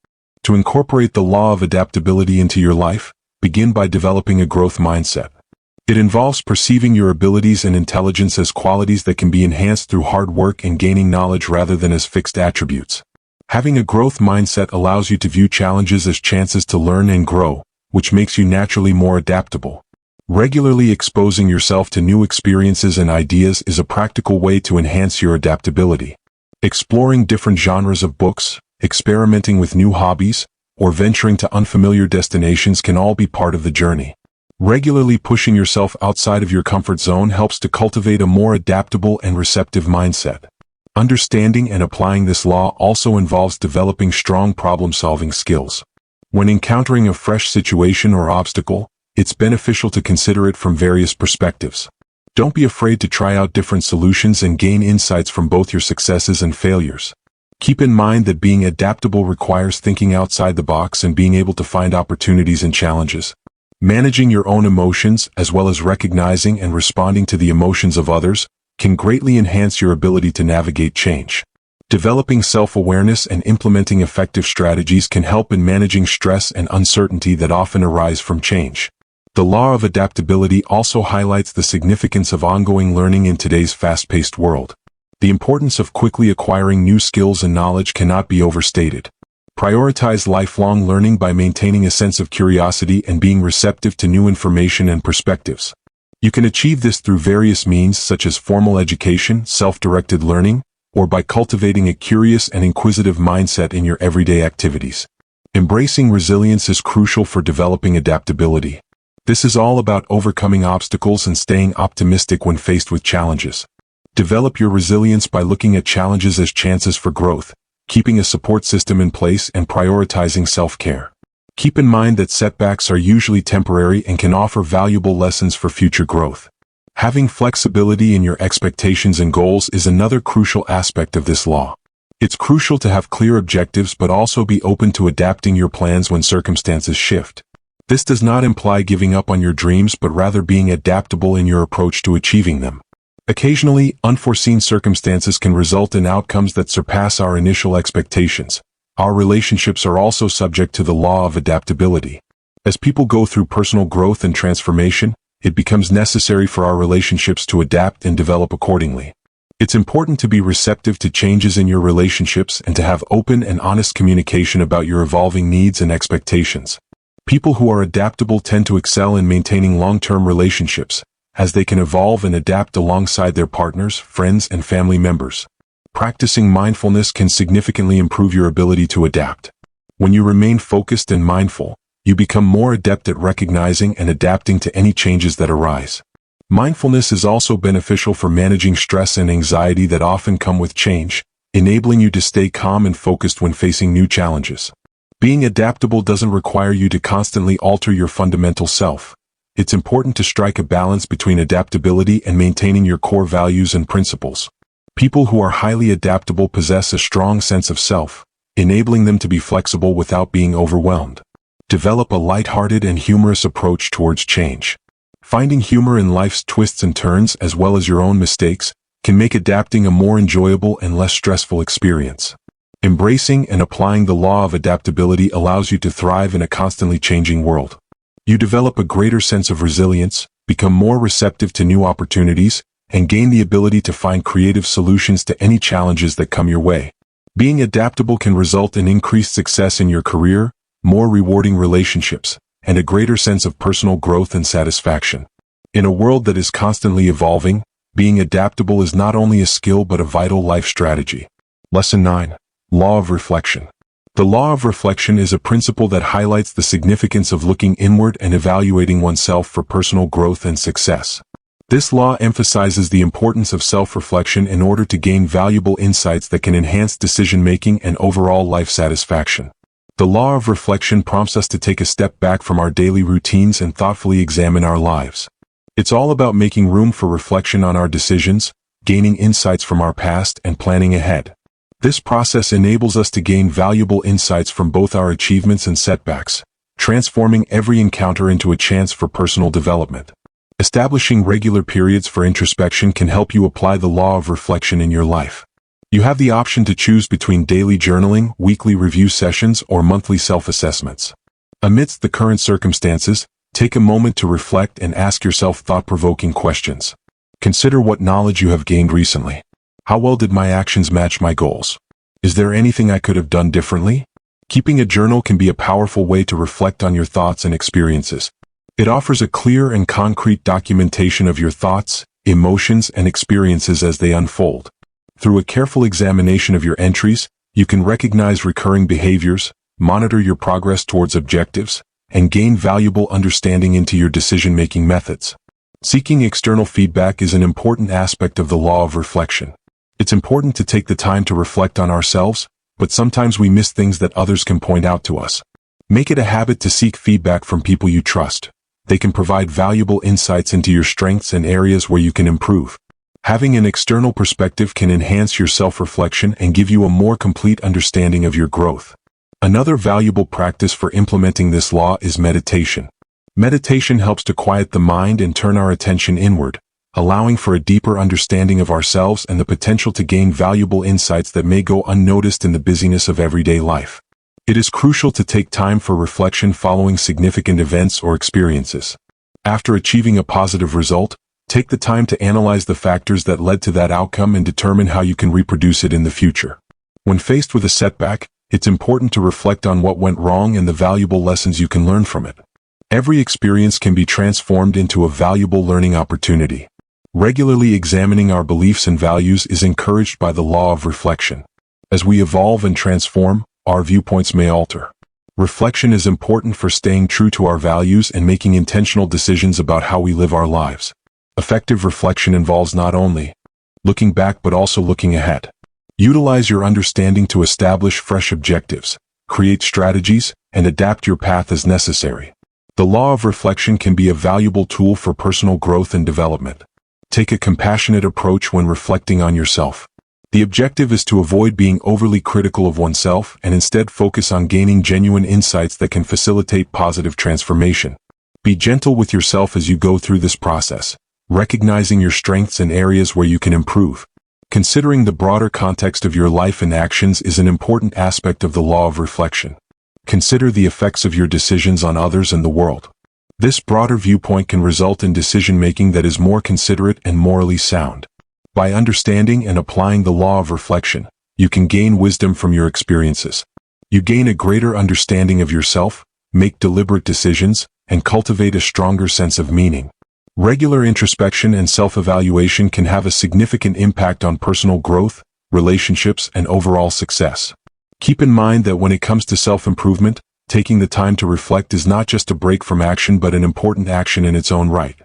To incorporate the law of adaptability into your life, begin by developing a growth mindset. It involves perceiving your abilities and intelligence as qualities that can be enhanced through hard work and gaining knowledge rather than as fixed attributes. Having a growth mindset allows you to view challenges as chances to learn and grow, which makes you naturally more adaptable. Regularly exposing yourself to new experiences and ideas is a practical way to enhance your adaptability. Exploring different genres of books, experimenting with new hobbies, or venturing to unfamiliar destinations can all be part of the journey. Regularly pushing yourself outside of your comfort zone helps to cultivate a more adaptable and receptive mindset. Understanding and applying this law also involves developing strong problem-solving skills. When encountering a fresh situation or obstacle, it's beneficial to consider it from various perspectives. Don't be afraid to try out different solutions and gain insights from both your successes and failures. Keep in mind that being adaptable requires thinking outside the box and being able to find opportunities and challenges. Managing your own emotions, as well as recognizing and responding to the emotions of others, can greatly enhance your ability to navigate change. Developing self-awareness and implementing effective strategies can help in managing stress and uncertainty that often arise from change. The law of adaptability also highlights the significance of ongoing learning in today's fast-paced world. The importance of quickly acquiring new skills and knowledge cannot be overstated. Prioritize lifelong learning by maintaining a sense of curiosity and being receptive to new information and perspectives. You can achieve this through various means such as formal education, self-directed learning, or by cultivating a curious and inquisitive mindset in your everyday activities. Embracing resilience is crucial for developing adaptability. This is all about overcoming obstacles and staying optimistic when faced with challenges. Develop your resilience by looking at challenges as chances for growth, keeping a support system in place, and prioritizing self-care. Keep in mind that setbacks are usually temporary and can offer valuable lessons for future growth. Having flexibility in your expectations and goals is another crucial aspect of this law. It's crucial to have clear objectives but also be open to adapting your plans when circumstances shift. This does not imply giving up on your dreams but rather being adaptable in your approach to achieving them. Occasionally, unforeseen circumstances can result in outcomes that surpass our initial expectations. Our relationships are also subject to the law of adaptability. As people go through personal growth and transformation, it becomes necessary for our relationships to adapt and develop accordingly. It's important to be receptive to changes in your relationships and to have open and honest communication about your evolving needs and expectations. People who are adaptable tend to excel in maintaining long-term relationships, as they can evolve and adapt alongside their partners, friends, and family members. Practicing mindfulness can significantly improve your ability to adapt. When you remain focused and mindful, you become more adept at recognizing and adapting to any changes that arise. Mindfulness is also beneficial for managing stress and anxiety that often come with change, enabling you to stay calm and focused when facing new challenges. Being adaptable doesn't require you to constantly alter your fundamental self. It's important to strike a balance between adaptability and maintaining your core values and principles. People who are highly adaptable possess a strong sense of self, enabling them to be flexible without being overwhelmed. Develop a lighthearted and humorous approach towards change. Finding humor in life's twists and turns as well as your own mistakes can make adapting a more enjoyable and less stressful experience. Embracing and applying the law of adaptability allows you to thrive in a constantly changing world. You develop a greater sense of resilience, become more receptive to new opportunities, and gain the ability to find creative solutions to any challenges that come your way. Being adaptable can result in increased success in your career, more rewarding relationships, and a greater sense of personal growth and satisfaction. In a world that is constantly evolving, being adaptable is not only a skill but a vital life strategy. Lesson 9. Law of Reflection. The law of reflection is a principle that highlights the significance of looking inward and evaluating oneself for personal growth and success. This law emphasizes the importance of self-reflection in order to gain valuable insights that can enhance decision-making and overall life satisfaction. The law of reflection prompts us to take a step back from our daily routines and thoughtfully examine our lives. It's all about making room for reflection on our decisions, gaining insights from our past, and planning ahead. This process enables us to gain valuable insights from both our achievements and setbacks, transforming every encounter into a chance for personal development. Establishing regular periods for introspection can help you apply the law of reflection in your life. You have the option to choose between daily journaling, weekly review sessions, or monthly self-assessments. Amidst the current circumstances, take a moment to reflect and ask yourself thought-provoking questions. Consider what knowledge you have gained recently. How well did my actions match my goals? Is there anything I could have done differently? Keeping a journal can be a powerful way to reflect on your thoughts and experiences. It offers a clear and concrete documentation of your thoughts, emotions, and experiences as they unfold. Through a careful examination of your entries, you can recognize recurring behaviors, monitor your progress towards objectives, and gain valuable understanding into your decision-making methods. Seeking external feedback is an important aspect of the law of reflection. It's important to take the time to reflect on ourselves, but sometimes we miss things that others can point out to us. Make it a habit to seek feedback from people you trust. They can provide valuable insights into your strengths and areas where you can improve. Having an external perspective can enhance your self-reflection and give you a more complete understanding of your growth. Another valuable practice for implementing this law is meditation. Meditation helps to quiet the mind and turn our attention inward, allowing for a deeper understanding of ourselves and the potential to gain valuable insights that may go unnoticed in the busyness of everyday life. It is crucial to take time for reflection following significant events or experiences. After achieving a positive result, take the time to analyze the factors that led to that outcome and determine how you can reproduce it in the future. When faced with a setback, it's important to reflect on what went wrong and the valuable lessons you can learn from it. Every experience can be transformed into a valuable learning opportunity. Regularly examining our beliefs and values is encouraged by the law of reflection. As we evolve and transform, our viewpoints may alter. Reflection is important for staying true to our values and making intentional decisions about how we live our lives. Effective reflection involves not only looking back but also looking ahead. Utilize your understanding to establish fresh objectives, create strategies, and adapt your path as necessary. The law of reflection can be a valuable tool for personal growth and development. Take a compassionate approach when reflecting on yourself. The objective is to avoid being overly critical of oneself and instead focus on gaining genuine insights that can facilitate positive transformation. Be gentle with yourself as you go through this process, recognizing your strengths and areas where you can improve. Considering the broader context of your life and actions is an important aspect of the law of reflection. Consider the effects of your decisions on others and the world. This broader viewpoint can result in decision-making that is more considerate and morally sound. By understanding and applying the law of reflection, you can gain wisdom from your experiences. You gain a greater understanding of yourself, make deliberate decisions, and cultivate a stronger sense of meaning. Regular introspection and self-evaluation can have a significant impact on personal growth, relationships, and overall success. Keep in mind that when it comes to self-improvement, taking the time to reflect is not just a break from action but an important action in its own right.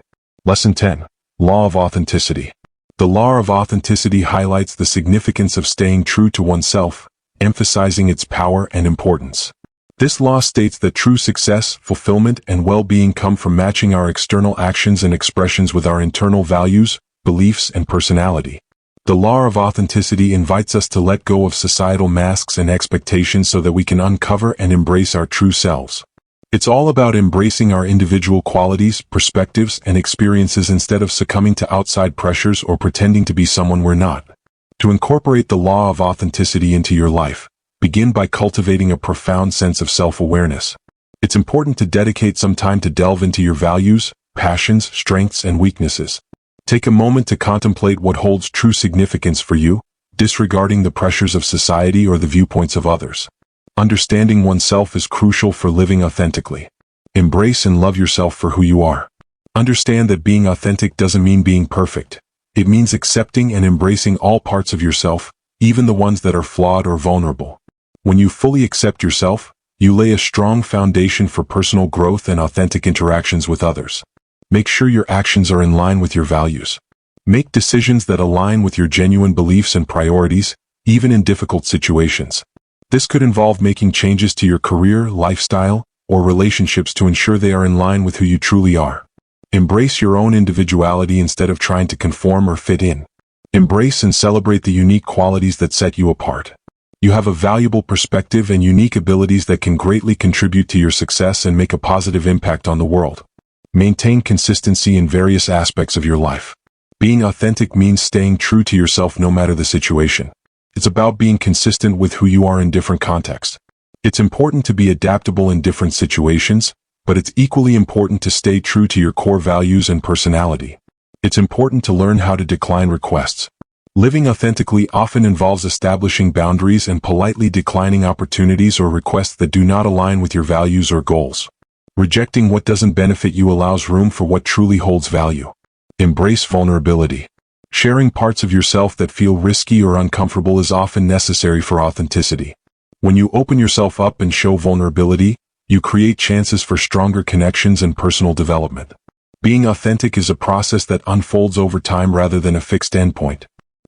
Lesson 10. Law of Authenticity. The law of authenticity highlights the significance of staying true to oneself, emphasizing its power and importance. This law states that true success, fulfillment, and well-being come from matching our external actions and expressions with our internal values, beliefs, and personality. The law of authenticity invites us to let go of societal masks and expectations so that we can uncover and embrace our true selves. It's all about embracing our individual qualities, perspectives, and experiences instead of succumbing to outside pressures or pretending to be someone we're not. To incorporate the law of authenticity into your life, begin by cultivating a profound sense of self-awareness. It's important to dedicate some time to delve into your values, passions, strengths, and weaknesses. Take a moment to contemplate what holds true significance for you, disregarding the pressures of society or the viewpoints of others. Understanding oneself is crucial for living authentically. Embrace and love yourself for who you are. Understand that being authentic doesn't mean being perfect. It means accepting and embracing all parts of yourself, even the ones that are flawed or vulnerable. When you fully accept yourself, you lay a strong foundation for personal growth and authentic interactions with others. Make sure your actions are in line with your values. Make decisions that align with your genuine beliefs and priorities, even in difficult situations. This could involve making changes to your career, lifestyle, or relationships to ensure they are in line with who you truly are. Embrace your own individuality instead of trying to conform or fit in. Embrace and celebrate the unique qualities that set you apart. You have a valuable perspective and unique abilities that can greatly contribute to your success and make a positive impact on the world. Maintain consistency in various aspects of your life. Being authentic means staying true to yourself no matter the situation. It's about being consistent with who you are in different contexts. It's important to be adaptable in different situations, but it's equally important to stay true to your core values and personality. It's important to learn how to decline requests. Living authentically often involves establishing boundaries and politely declining opportunities or requests that do not align with your values or goals. Rejecting what doesn't benefit you allows room for what truly holds value. Embrace vulnerability. Sharing parts of yourself that feel risky or uncomfortable is often necessary for authenticity. When you open yourself up and show vulnerability, you create chances for stronger connections and personal development. Being authentic is a process that unfolds over time rather than a fixed endpoint.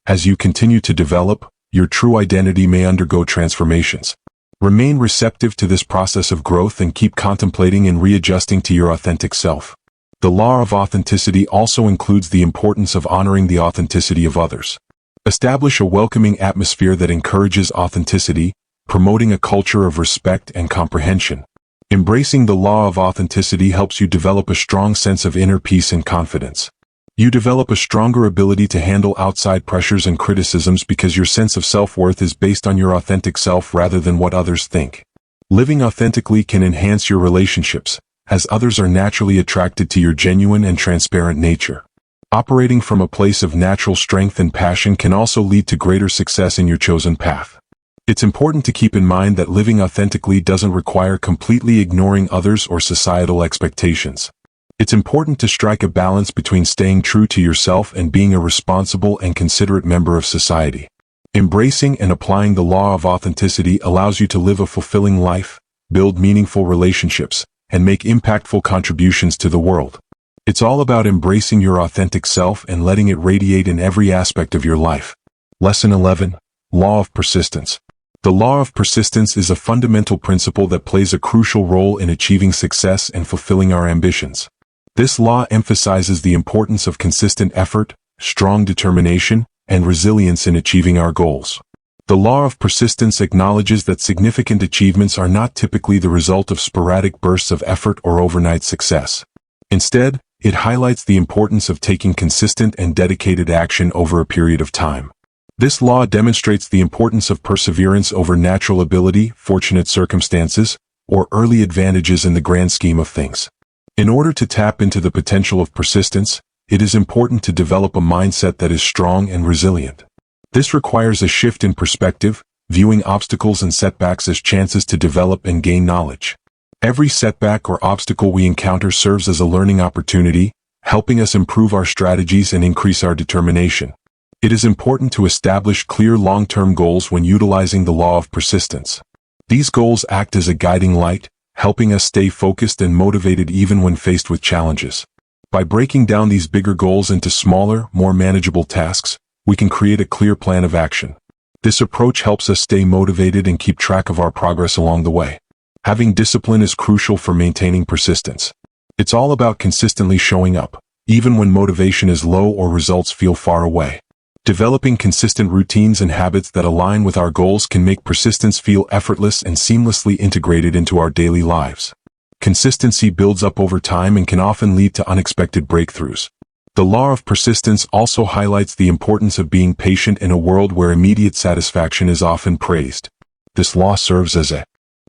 As you continue to develop, your true identity may undergo transformations. Remain receptive to this process of growth and keep contemplating and readjusting to your authentic self. The law of authenticity also includes the importance of honoring the authenticity of others. Establish a welcoming atmosphere that encourages authenticity, promoting a culture of respect and comprehension. Embracing the law of authenticity helps you develop a strong sense of inner peace and confidence. You develop a stronger ability to handle outside pressures and criticisms because your sense of self-worth is based on your authentic self rather than what others think. Living authentically can enhance your relationships, as others are naturally attracted to your genuine and transparent nature. Operating from a place of natural strength and passion can also lead to greater success in your chosen path. It's important to keep in mind that living authentically doesn't require completely ignoring others or societal expectations. It's important to strike a balance between staying true to yourself and being a responsible and considerate member of society. Embracing and applying the law of authenticity allows you to live a fulfilling life, build meaningful relationships, and make impactful contributions to the world. It's all about embracing your authentic self and letting it radiate in every aspect of your life. Lesson 11. Law of Persistence. The law of persistence is a fundamental principle that plays a crucial role in achieving success and fulfilling our ambitions. This law emphasizes the importance of consistent effort, strong determination, and resilience in achieving our goals. The law of persistence acknowledges that significant achievements are not typically the result of sporadic bursts of effort or overnight success. Instead, it highlights the importance of taking consistent and dedicated action over a period of time. This law demonstrates the importance of perseverance over natural ability, fortunate circumstances, or early advantages in the grand scheme of things. In order to tap into the potential of persistence, it is important to develop a mindset that is strong and resilient. This requires a shift in perspective, viewing obstacles and setbacks as chances to develop and gain knowledge. Every setback or obstacle we encounter serves as a learning opportunity, helping us improve our strategies and increase our determination. It is important to establish clear long-term goals when utilizing the law of persistence. These goals act as a guiding light, helping us stay focused and motivated even when faced with challenges. By breaking down these bigger goals into smaller, more manageable tasks, we can create a clear plan of action. This approach helps us stay motivated and keep track of our progress along the way. Having discipline is crucial for maintaining persistence. It's all about consistently showing up, even when motivation is low or results feel far away. Developing consistent routines and habits that align with our goals can make persistence feel effortless and seamlessly integrated into our daily lives. Consistency builds up over time and can often lead to unexpected breakthroughs. The law of persistence also highlights the importance of being patient in a world where immediate satisfaction is often praised. This law serves as a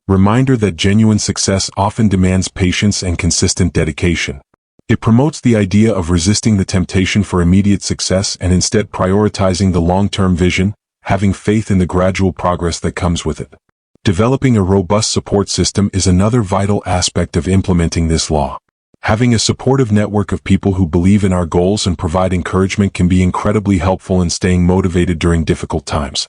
reminder that genuine success often demands patience and consistent dedication. It promotes the idea of resisting the temptation for immediate success and instead prioritizing the long-term vision, having faith in the gradual progress that comes with it. Developing a robust support system is another vital aspect of implementing this law. Having a supportive network of people who believe in our goals and provide encouragement can be incredibly helpful in staying motivated during difficult times.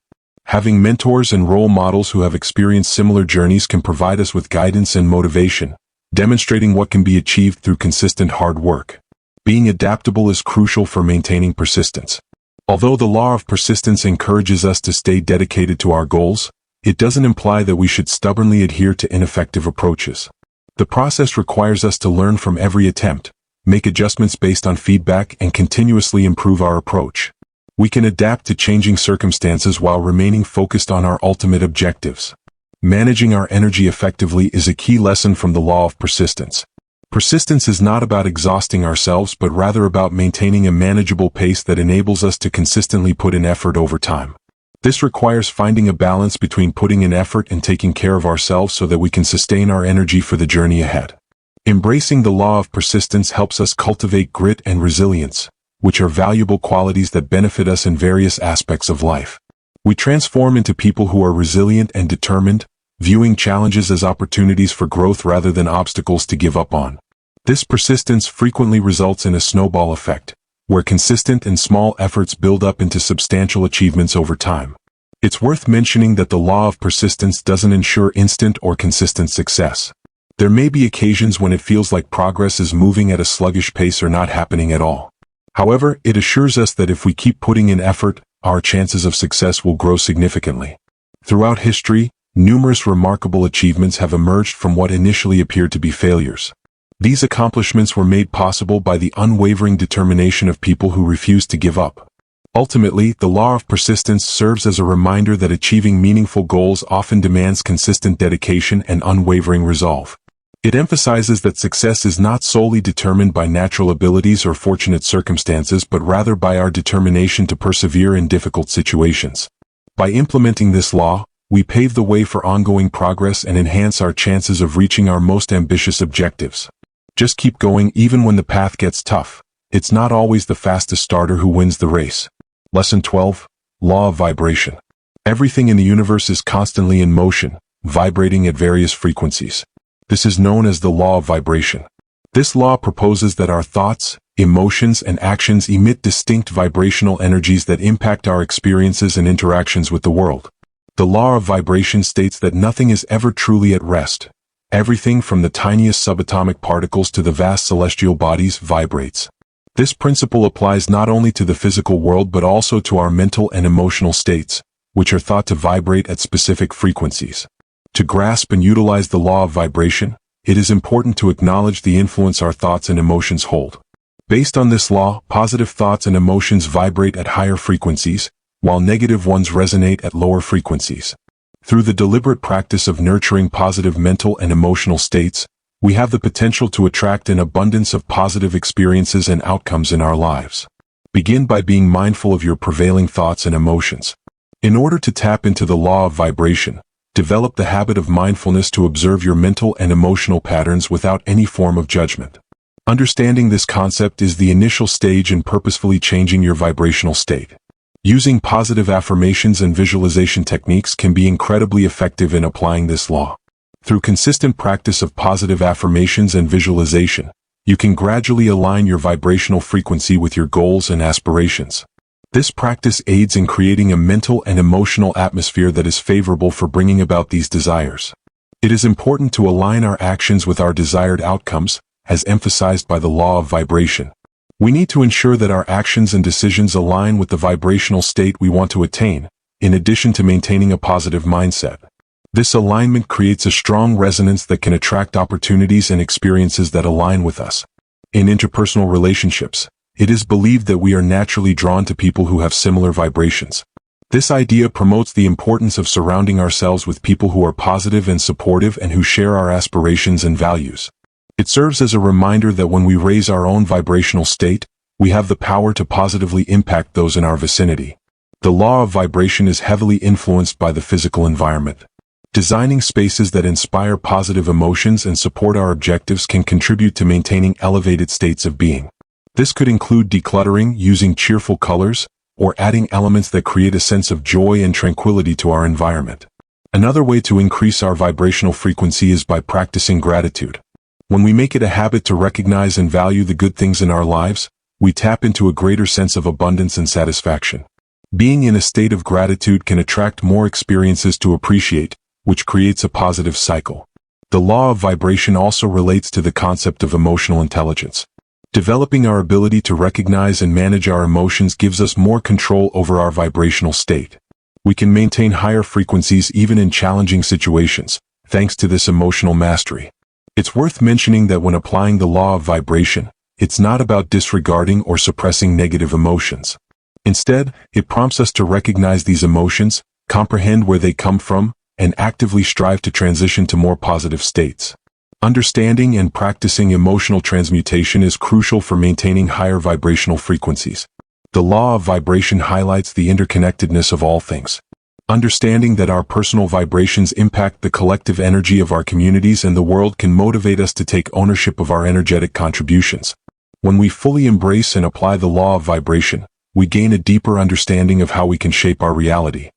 Having mentors and role models who have experienced similar journeys can provide us with guidance and motivation, demonstrating what can be achieved through consistent hard work. Being adaptable is crucial for maintaining persistence. Although the law of persistence encourages us to stay dedicated to our goals, it doesn't imply that we should stubbornly adhere to ineffective approaches. The process requires us to learn from every attempt, make adjustments based on feedback, and continuously improve our approach. We can adapt to changing circumstances while remaining focused on our ultimate objectives. Managing our energy effectively is a key lesson from the law of persistence. Persistence is not about exhausting ourselves but rather about maintaining a manageable pace that enables us to consistently put in effort over time. This requires finding a balance between putting in effort and taking care of ourselves so that we can sustain our energy for the journey ahead. Embracing the law of persistence helps us cultivate grit and resilience, which are valuable qualities that benefit us in various aspects of life. We transform into people who are resilient and determined, viewing challenges as opportunities for growth rather than obstacles to give up on. This persistence frequently results in a snowball effect, where consistent and small efforts build up into substantial achievements over time. It's worth mentioning that the law of persistence doesn't ensure instant or consistent success. There may be occasions when it feels like progress is moving at a sluggish pace or not happening at all. However, it assures us that if we keep putting in effort, our chances of success will grow significantly. Throughout history, numerous remarkable achievements have emerged from what initially appeared to be failures. These accomplishments were made possible by the unwavering determination of people who refused to give up. Ultimately, the law of persistence serves as a reminder that achieving meaningful goals often demands consistent dedication and unwavering resolve. It emphasizes that success is not solely determined by natural abilities or fortunate circumstances but rather by our determination to persevere in difficult situations. By implementing this law, we pave the way for ongoing progress and enhance our chances of reaching our most ambitious objectives. Just keep going even when the path gets tough. It's not always the fastest starter who wins the race. Lesson 12. Law of Vibration. Everything in the universe is constantly in motion, vibrating at various frequencies. This is known as the law of vibration. This law proposes that our thoughts, emotions, and actions emit distinct vibrational energies that impact our experiences and interactions with the world. The law of vibration states that nothing is ever truly at rest. Everything from the tiniest subatomic particles to the vast celestial bodies vibrates. This principle applies not only to the physical world but also to our mental and emotional states, which are thought to vibrate at specific frequencies. To grasp and utilize the law of vibration, it is important to acknowledge the influence our thoughts and emotions hold. Based on this law, positive thoughts and emotions vibrate at higher frequencies, while negative ones resonate at lower frequencies. Through the deliberate practice of nurturing positive mental and emotional states, we have the potential to attract an abundance of positive experiences and outcomes in our lives. Begin by being mindful of your prevailing thoughts and emotions. In order to tap into the law of vibration, develop the habit of mindfulness to observe your mental and emotional patterns without any form of judgment. Understanding this concept is the initial stage in purposefully changing your vibrational state. Using positive affirmations and visualization techniques can be incredibly effective in applying this law. Through consistent practice of positive affirmations and visualization, you can gradually align your vibrational frequency with your goals and aspirations. This practice aids in creating a mental and emotional atmosphere that is favorable for bringing about these desires. It is important to align our actions with our desired outcomes, as emphasized by the law of vibration. We need to ensure that our actions and decisions align with the vibrational state we want to attain, in addition to maintaining a positive mindset. This alignment creates a strong resonance that can attract opportunities and experiences that align with us. In interpersonal relationships, it is believed that we are naturally drawn to people who have similar vibrations. This idea promotes the importance of surrounding ourselves with people who are positive and supportive and who share our aspirations and values. It serves as a reminder that when we raise our own vibrational state, we have the power to positively impact those in our vicinity. The law of vibration is heavily influenced by the physical environment. Designing spaces that inspire positive emotions and support our objectives can contribute to maintaining elevated states of being. This could include decluttering, using cheerful colors, or adding elements that create a sense of joy and tranquility to our environment. Another way to increase our vibrational frequency is by practicing gratitude. When we make it a habit to recognize and value the good things in our lives, we tap into a greater sense of abundance and satisfaction. Being in a state of gratitude can attract more experiences to appreciate, which creates a positive cycle. The law of vibration also relates to the concept of emotional intelligence. Developing our ability to recognize and manage our emotions gives us more control over our vibrational state. We can maintain higher frequencies even in challenging situations, thanks to this emotional mastery. It's worth mentioning that when applying the law of vibration, it's not about disregarding or suppressing negative emotions. Instead, it prompts us to recognize these emotions, comprehend where they come from, and actively strive to transition to more positive states. Understanding and practicing emotional transmutation is crucial for maintaining higher vibrational frequencies. The law of vibration highlights the interconnectedness of all things. Understanding that our personal vibrations impact the collective energy of our communities and the world can motivate us to take ownership of our energetic contributions. When we fully embrace and apply the law of vibration, we gain a deeper understanding of how we can shape our reality.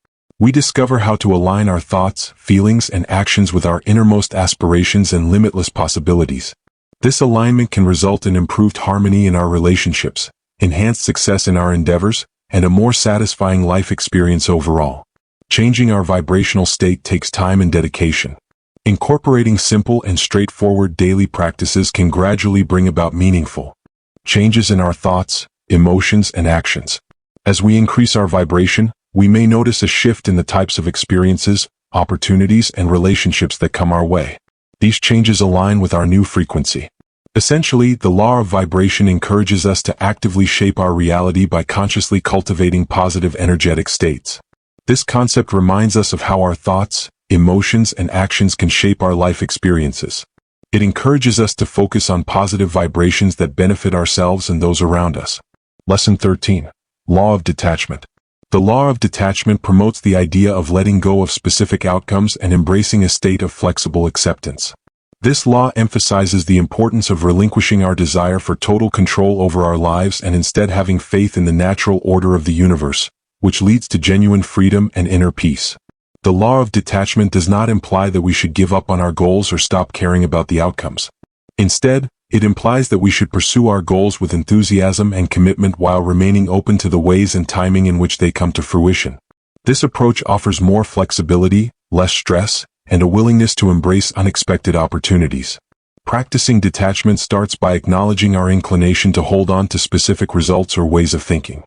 We discover how to align our thoughts, feelings, and actions with our innermost aspirations and limitless possibilities. This alignment can result in improved harmony in our relationships, enhanced success in our endeavors, and a more satisfying life experience overall. Changing our vibrational state takes time and dedication. Incorporating simple and straightforward daily practices can gradually bring about meaningful changes in our thoughts, emotions, and actions. As we increase our vibration, we may notice a shift in the types of experiences, opportunities, and relationships that come our way. These changes align with our new frequency. Essentially, the law of vibration encourages us to actively shape our reality by consciously cultivating positive energetic states. This concept reminds us of how our thoughts, emotions, and actions can shape our life experiences. It encourages us to focus on positive vibrations that benefit ourselves and those around us. Lesson 13. Law of detachment. The law of detachment promotes the idea of letting go of specific outcomes and embracing a state of flexible acceptance. This law emphasizes the importance of relinquishing our desire for total control over our lives and instead having faith in the natural order of the universe, which leads to genuine freedom and inner peace. The law of detachment does not imply that we should give up on our goals or stop caring about the outcomes. Instead, it implies that we should pursue our goals with enthusiasm and commitment while remaining open to the ways and timing in which they come to fruition. This approach offers more flexibility, less stress, and a willingness to embrace unexpected opportunities. Practicing detachment starts by acknowledging our inclination to hold on to specific results or ways of thinking.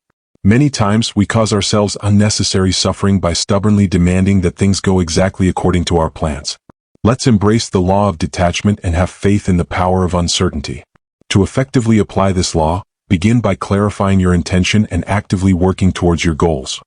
Many times we cause ourselves unnecessary suffering by stubbornly demanding that things go exactly according to our plans. Let's embrace the law of detachment and have faith in the power of uncertainty. To effectively apply this law, begin by clarifying your intention and actively working towards your goals.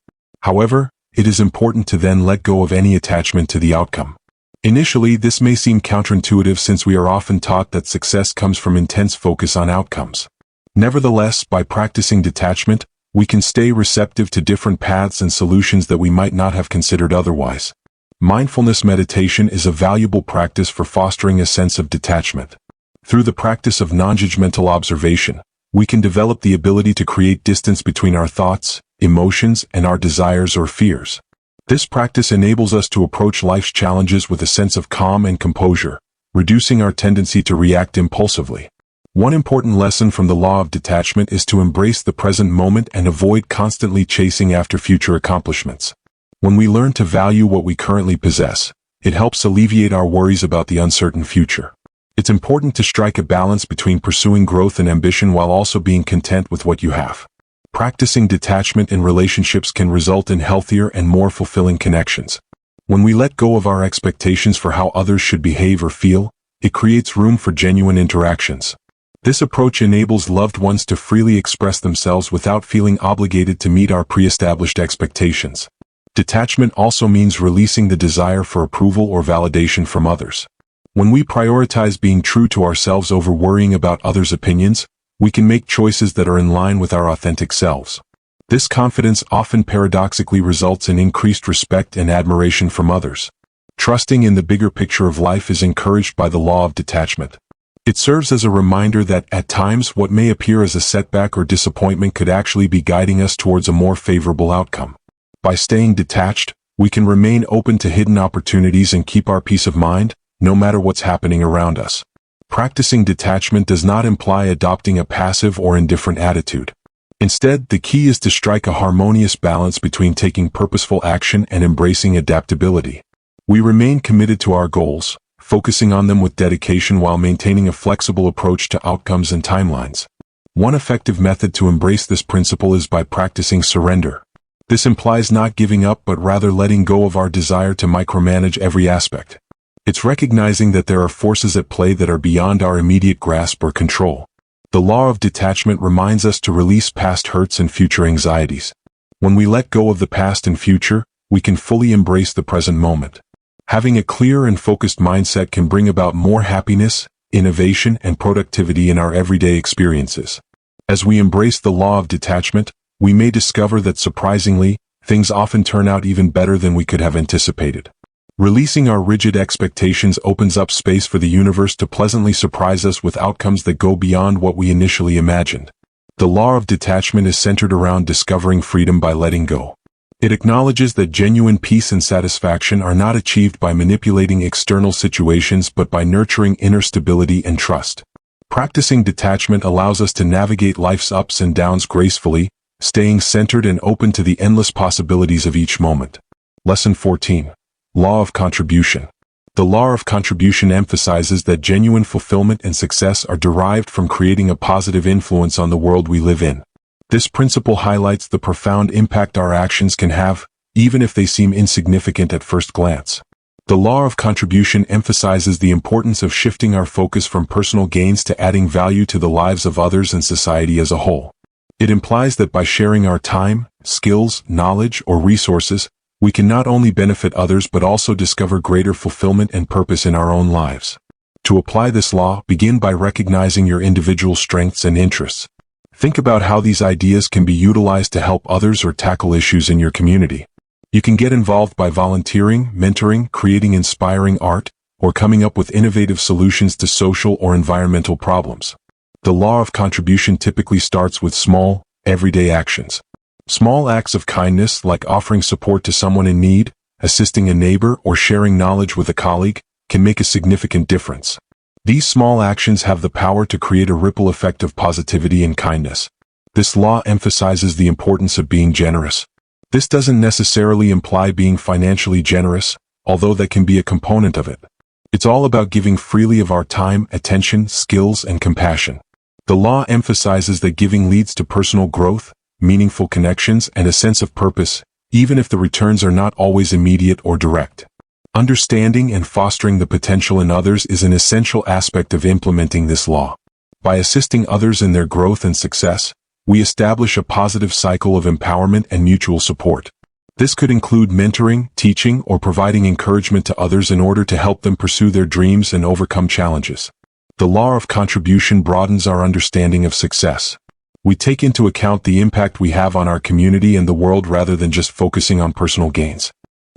However, it is important to then let go of any attachment to the outcome. Initially, this may seem counterintuitive since we are often taught that success comes from intense focus on outcomes. Nevertheless, by practicing detachment, we can stay receptive to different paths and solutions that we might not have considered otherwise. Mindfulness meditation is a valuable practice for fostering a sense of detachment. Through the practice of non-judgmental observation, we can develop the ability to create distance between our thoughts, emotions, and our desires or fears. This practice enables us to approach life's challenges with a sense of calm and composure, reducing our tendency to react impulsively. One important lesson from the law of detachment is to embrace the present moment and avoid constantly chasing after future accomplishments. When we learn to value what we currently possess, it helps alleviate our worries about the uncertain future. It's important to strike a balance between pursuing growth and ambition while also being content with what you have. Practicing detachment in relationships can result in healthier and more fulfilling connections. When we let go of our expectations for how others should behave or feel, it creates room for genuine interactions. This approach enables loved ones to freely express themselves without feeling obligated to meet our pre-established expectations. Detachment also means releasing the desire for approval or validation from others. When we prioritize being true to ourselves over worrying about others' opinions, we can make choices that are in line with our authentic selves. This confidence often paradoxically results in increased respect and admiration from others. Trusting in the bigger picture of life is encouraged by the law of detachment. It serves as a reminder that, at times, what may appear as a setback or disappointment could actually be guiding us towards a more favorable outcome. By staying detached, we can remain open to hidden opportunities and keep our peace of mind, no matter what's happening around us. Practicing detachment does not imply adopting a passive or indifferent attitude. Instead, the key is to strike a harmonious balance between taking purposeful action and embracing adaptability. We remain committed to our goals, focusing on them with dedication while maintaining a flexible approach to outcomes and timelines. One effective method to embrace this principle is by practicing surrender. This implies not giving up but rather letting go of our desire to micromanage every aspect. It's recognizing that there are forces at play that are beyond our immediate grasp or control. The law of detachment reminds us to release past hurts and future anxieties. When we let go of the past and future, we can fully embrace the present moment. Having a clear and focused mindset can bring about more happiness, innovation, and productivity in our everyday experiences. As we embrace the law of detachment, we may discover that surprisingly, things often turn out even better than we could have anticipated. Releasing our rigid expectations opens up space for the universe to pleasantly surprise us with outcomes that go beyond what we initially imagined. The law of detachment is centered around discovering freedom by letting go. It acknowledges that genuine peace and satisfaction are not achieved by manipulating external situations but by nurturing inner stability and trust. Practicing detachment allows us to navigate life's ups and downs gracefully, staying centered and open to the endless possibilities of each moment. Lesson 14. Law of contribution. The law of contribution emphasizes that genuine fulfillment and success are derived from creating a positive influence on the world we live in. This principle highlights the profound impact our actions can have, even if they seem insignificant at first glance. The law of contribution emphasizes the importance of shifting our focus from personal gains to adding value to the lives of others and society as a whole. It implies that by sharing our time, skills, knowledge, or resources, we can not only benefit others but also discover greater fulfillment and purpose in our own lives. To apply this law, begin by recognizing your individual strengths and interests. Think about how these ideas can be utilized to help others or tackle issues in your community. You can get involved by volunteering, mentoring, creating inspiring art, or coming up with innovative solutions to social or environmental problems. The law of contribution typically starts with small, everyday actions. Small acts of kindness, like offering support to someone in need, assisting a neighbor, or sharing knowledge with a colleague, can make a significant difference. These small actions have the power to create a ripple effect of positivity and kindness. This law emphasizes the importance of being generous. This doesn't necessarily imply being financially generous, although that can be a component of it. It's all about giving freely of our time, attention, skills, and compassion. The law emphasizes that giving leads to personal growth, meaningful connections, and a sense of purpose, even if the returns are not always immediate or direct. Understanding and fostering the potential in others is an essential aspect of implementing this law. By assisting others in their growth and success, we establish a positive cycle of empowerment and mutual support. This could include mentoring, teaching, or providing encouragement to others in order to help them pursue their dreams and overcome challenges. The law of contribution broadens our understanding of success. We take into account the impact we have on our community and the world rather than just focusing on personal gains.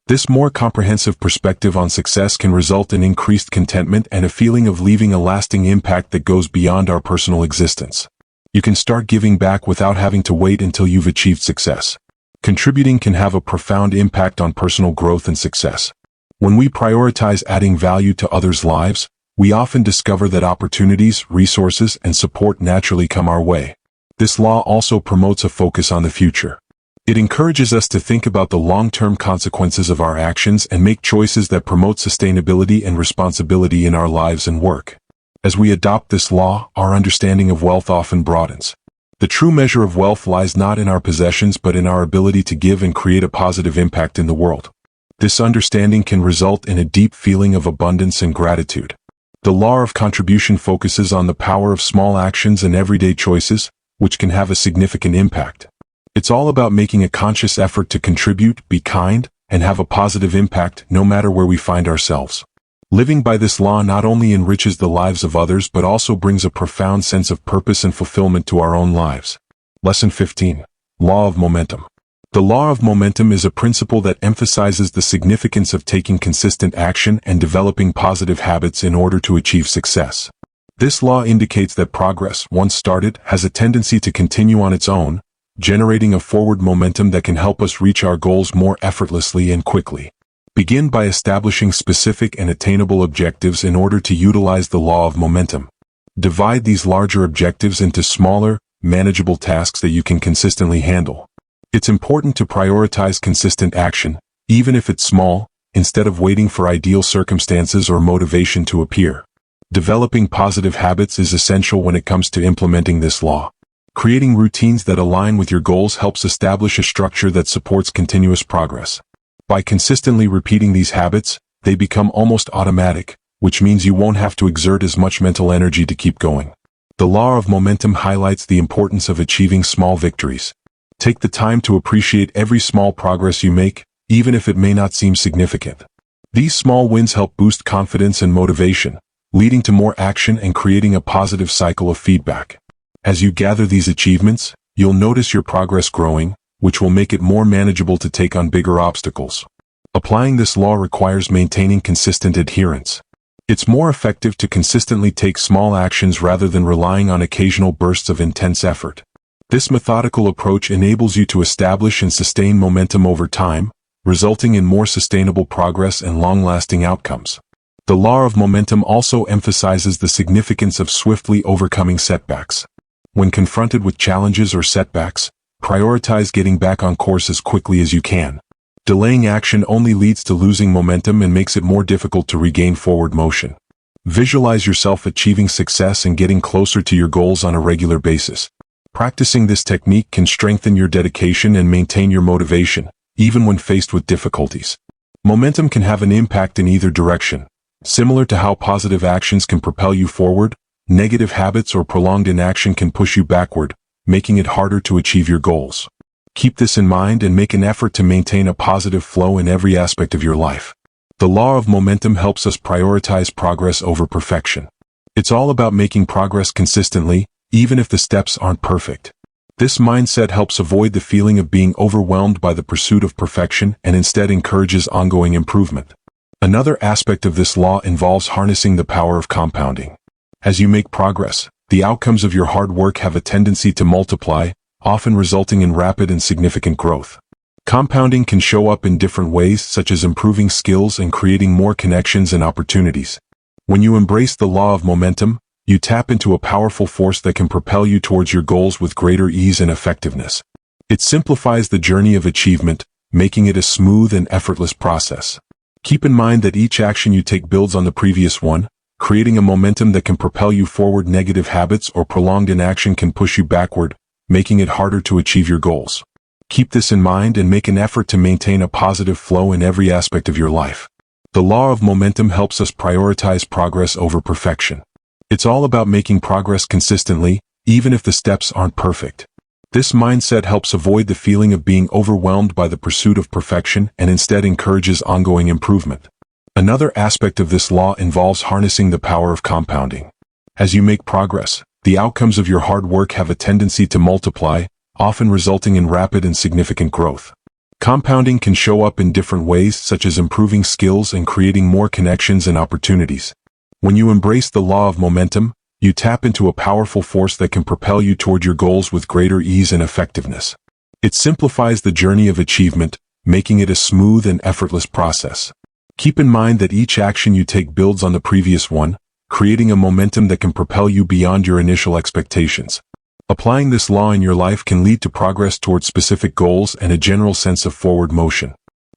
This more comprehensive perspective on success can result in increased contentment and a feeling of leaving a lasting impact that goes beyond our personal existence. You can start giving back without having to wait until you've achieved success. Contributing can have a profound impact on personal growth and success. When we prioritize adding value to others' lives, we often discover that opportunities, resources, and support naturally come our way. This law also promotes a focus on the future. It encourages us to think about the long-term consequences of our actions and make choices that promote sustainability and responsibility in our lives and work. As we adopt this law, our understanding of wealth often broadens. The true measure of wealth lies not in our possessions but in our ability to give and create a positive impact in the world. This understanding can result in a deep feeling of abundance and gratitude. The law of contribution focuses on the power of small actions and everyday choices, which can have a significant impact. It's all about making a conscious effort to contribute, be kind, and have a positive impact no matter where we find ourselves. Living by this law not only enriches the lives of others but also brings a profound sense of purpose and fulfillment to our own lives. Lesson 15. Law of Momentum. The law of momentum is a principle that emphasizes the significance of taking consistent action and developing positive habits in order to achieve success. This law indicates that progress, once started, has a tendency to continue on its own, generating a forward momentum that can help us reach our goals more effortlessly and quickly. Begin by establishing specific and attainable objectives in order to utilize the law of momentum. Divide these larger objectives into smaller, manageable tasks that you can consistently handle. It's important to prioritize consistent action, even if it's small, instead of waiting for ideal circumstances or motivation to appear. Developing positive habits is essential when it comes to implementing this law. Creating routines that align with your goals helps establish a structure that supports continuous progress. By consistently repeating these habits, they become almost automatic, which means you won't have to exert as much mental energy to keep going. The law of momentum highlights the importance of achieving small victories. Take the time to appreciate every small progress you make, even if it may not seem significant. These small wins help boost confidence and motivation, leading to more action and creating a positive cycle of feedback. As you gather these achievements, you'll notice your progress growing, which will make it more manageable to take on bigger obstacles. Applying this law requires maintaining consistent adherence. It's more effective to consistently take small actions rather than relying on occasional bursts of intense effort. This methodical approach enables you to establish and sustain momentum over time, resulting in more sustainable progress and long-lasting outcomes. The law of momentum also emphasizes the significance of swiftly overcoming setbacks. When confronted with challenges or setbacks, prioritize getting back on course as quickly as you can. Delaying action only leads to losing momentum and makes it more difficult to regain forward motion. Visualize yourself achieving success and getting closer to your goals on a regular basis. Practicing this technique can strengthen your dedication and maintain your motivation, even when faced with difficulties. Momentum can have an impact in either direction. Similar to how positive actions can propel you forward, negative habits or prolonged inaction can push you backward, making it harder to achieve your goals. Keep this in mind and make an effort to maintain a positive flow in every aspect of your life. The law of momentum helps us prioritize progress over perfection. It's all about making progress consistently, even if the steps aren't perfect. This mindset helps avoid the feeling of being overwhelmed by the pursuit of perfection and instead encourages ongoing improvement. Another aspect of this law involves harnessing the power of compounding. As you make progress, the outcomes of your hard work have a tendency to multiply, often resulting in rapid and significant growth. Compounding can show up in different ways, such as improving skills and creating more connections and opportunities. When you embrace the law of momentum, you tap into a powerful force that can propel you towards your goals with greater ease and effectiveness. It simplifies the journey of achievement, making it a smooth and effortless process. Keep in mind that each action you take builds on the previous one, creating a momentum that can propel you forward. Negative habits or prolonged inaction can push you backward, making it harder to achieve your goals. Keep this in mind and make an effort to maintain a positive flow in every aspect of your life. The law of momentum helps us prioritize progress over perfection. It's all about making progress consistently, even if the steps aren't perfect. This mindset helps avoid the feeling of being overwhelmed by the pursuit of perfection and instead encourages ongoing improvement. Another aspect of this law involves harnessing the power of compounding. As you make progress, the outcomes of your hard work have a tendency to multiply, often resulting in rapid and significant growth. Compounding can show up in different ways, such as improving skills and creating more connections and opportunities. When you embrace the law of momentum, you tap into a powerful force that can propel you toward your goals with greater ease and effectiveness. It simplifies the journey of achievement, making it a smooth and effortless process. Keep in mind that each action you take builds on the previous one, creating a momentum that can propel you beyond your initial expectations. Applying this law in your life can lead to progress towards specific goals and a general sense of forward motion.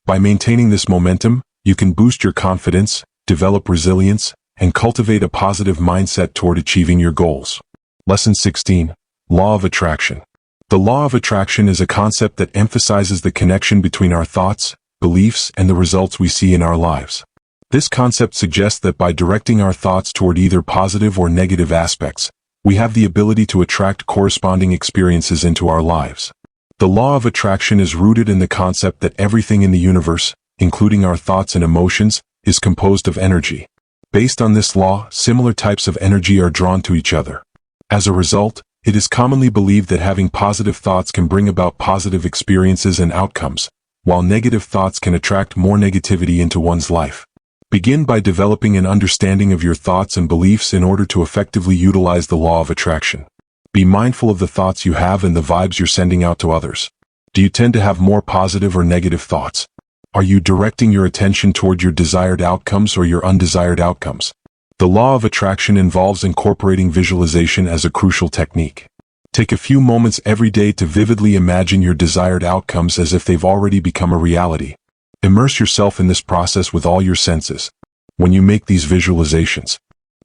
By maintaining this momentum, you can boost your confidence, develop resilience, and cultivate a positive mindset toward achieving your goals. Lesson 16. Law of Attraction. The law of attraction is a concept that emphasizes the connection between our thoughts, beliefs, and the results we see in our lives. This concept suggests that by directing our thoughts toward either positive or negative aspects, we have the ability to attract corresponding experiences into our lives. The law of attraction is rooted in the concept that everything in the universe, including our thoughts and emotions, is composed of energy. Based on this law, similar types of energy are drawn to each other. As a result, it is commonly believed that having positive thoughts can bring about positive experiences and outcomes, while negative thoughts can attract more negativity into one's life. Begin by developing an understanding of your thoughts and beliefs in order to effectively utilize the law of attraction. Be mindful of the thoughts you have and the vibes you're sending out to others. Do you tend to have more positive or negative thoughts? Are you directing your attention toward your desired outcomes or your undesired outcomes? The law of attraction involves incorporating visualization as a crucial technique. Take a few moments every day to vividly imagine your desired outcomes as if they've already become a reality. Immerse yourself in this process with all your senses. When you make these visualizations,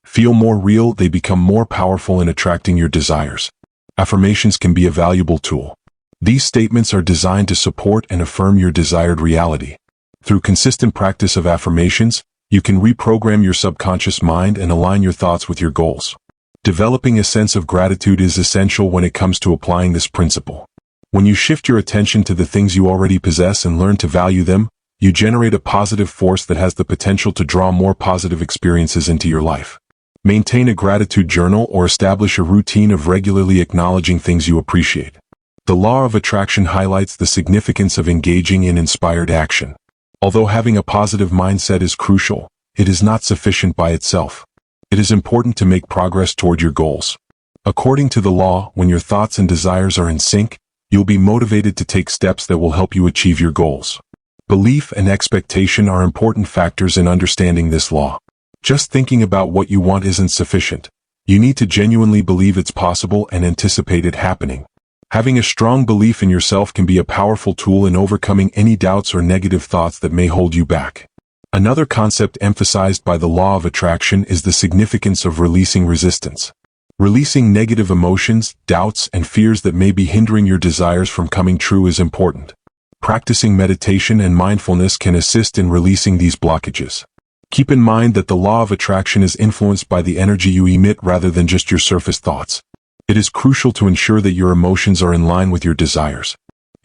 feel more real, they become more powerful in attracting your desires. Affirmations can be a valuable tool. These statements are designed to support and affirm your desired reality. Through consistent practice of affirmations, you can reprogram your subconscious mind and align your thoughts with your goals. Developing a sense of gratitude is essential when it comes to applying this principle. When you shift your attention to the things you already possess and learn to value them, you generate a positive force that has the potential to draw more positive experiences into your life. Maintain a gratitude journal or establish a routine of regularly acknowledging things you appreciate. The law of attraction highlights the significance of engaging in inspired action. Although having a positive mindset is crucial, it is not sufficient by itself. It is important to make progress toward your goals. According to the law, when your thoughts and desires are in sync, you'll be motivated to take steps that will help you achieve your goals. Belief and expectation are important factors in understanding this law. Just thinking about what you want isn't sufficient. You need to genuinely believe it's possible and anticipate it happening. Having a strong belief in yourself can be a powerful tool in overcoming any doubts or negative thoughts that may hold you back. Another concept emphasized by the law of attraction is the significance of releasing resistance. Releasing negative emotions, doubts, and fears that may be hindering your desires from coming true is important. Practicing meditation and mindfulness can assist in releasing these blockages. Keep in mind that the law of attraction is influenced by the energy you emit rather than just your surface thoughts. It is crucial to ensure that your emotions are in line with your desires.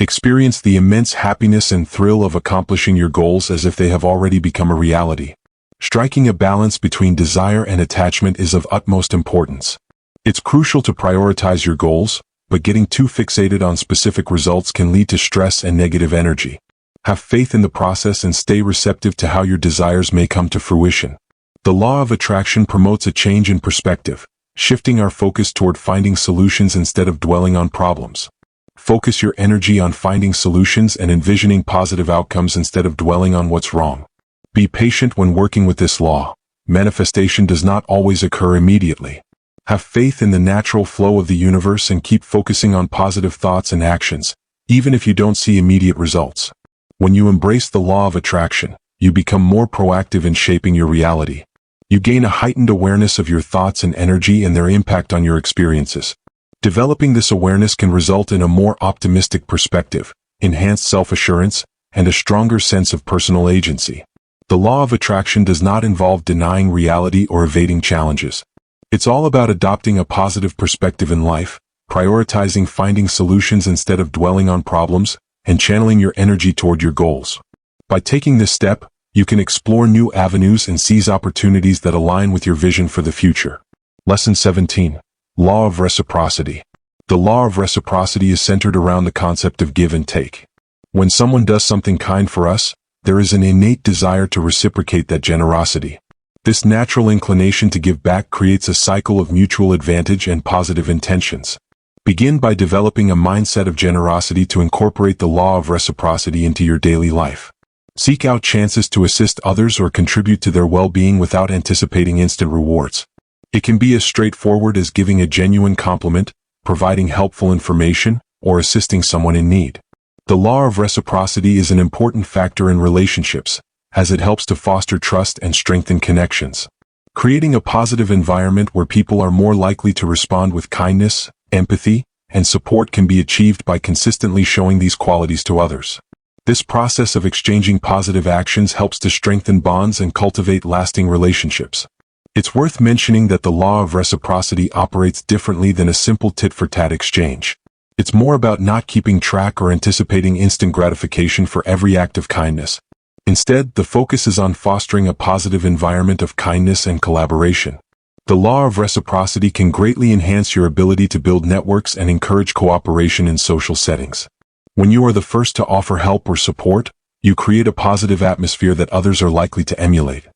Experience the immense happiness and thrill of accomplishing your goals as if they have already become a reality. Striking a balance between desire and attachment is of utmost importance. It's crucial to prioritize your goals, but getting too fixated on specific results can lead to stress and negative energy. Have faith in the process and stay receptive to how your desires may come to fruition. The law of attraction promotes a change in perspective, shifting our focus toward finding solutions instead of dwelling on problems. Focus your energy on finding solutions and envisioning positive outcomes instead of dwelling on what's wrong. Be patient when working with this law. Manifestation does not always occur immediately. Have faith in the natural flow of the universe and keep focusing on positive thoughts and actions, even if you don't see immediate results. When you embrace the law of attraction, you become more proactive in shaping your reality. You gain a heightened awareness of your thoughts and energy and their impact on your experiences. Developing this awareness can result in a more optimistic perspective, enhanced self-assurance, and a stronger sense of personal agency. The law of attraction does not involve denying reality or evading challenges. It's all about adopting a positive perspective in life, prioritizing finding solutions instead of dwelling on problems, and channeling your energy toward your goals. By taking this step, you can explore new avenues and seize opportunities that align with your vision for the future. Lesson 17. Law of Reciprocity. The law of reciprocity is centered around the concept of give and take. When someone does something kind for us, there is an innate desire to reciprocate that generosity. This natural inclination to give back creates a cycle of mutual advantage and positive intentions. Begin by developing a mindset of generosity to incorporate the law of reciprocity into your daily life. Seek out chances to assist others or contribute to their well-being without anticipating instant rewards. It can be as straightforward as giving a genuine compliment, providing helpful information, or assisting someone in need. The law of reciprocity is an important factor in relationships, as it helps to foster trust and strengthen connections. Creating a positive environment where people are more likely to respond with kindness, empathy, and support can be achieved by consistently showing these qualities to others. This process of exchanging positive actions helps to strengthen bonds and cultivate lasting relationships. It's worth mentioning that the law of reciprocity operates differently than a simple tit-for-tat exchange. It's more about not keeping track or anticipating instant gratification for every act of kindness. Instead, the focus is on fostering a positive environment of kindness and collaboration. The law of reciprocity can greatly enhance your ability to build networks and encourage cooperation in social settings. When you are the first to offer help or support, you create a positive atmosphere that others are likely to emulate.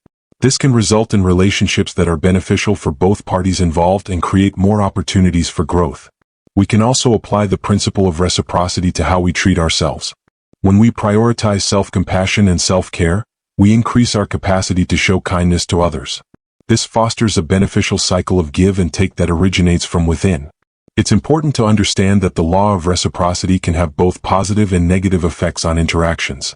This can result in relationships that are beneficial for both parties involved and create more opportunities for growth. We can also apply the principle of reciprocity to how we treat ourselves. When we prioritize self-compassion and self-care, we increase our capacity to show kindness to others. This fosters a beneficial cycle of give and take that originates from within. It's important to understand that the law of reciprocity can have both positive and negative effects on interactions.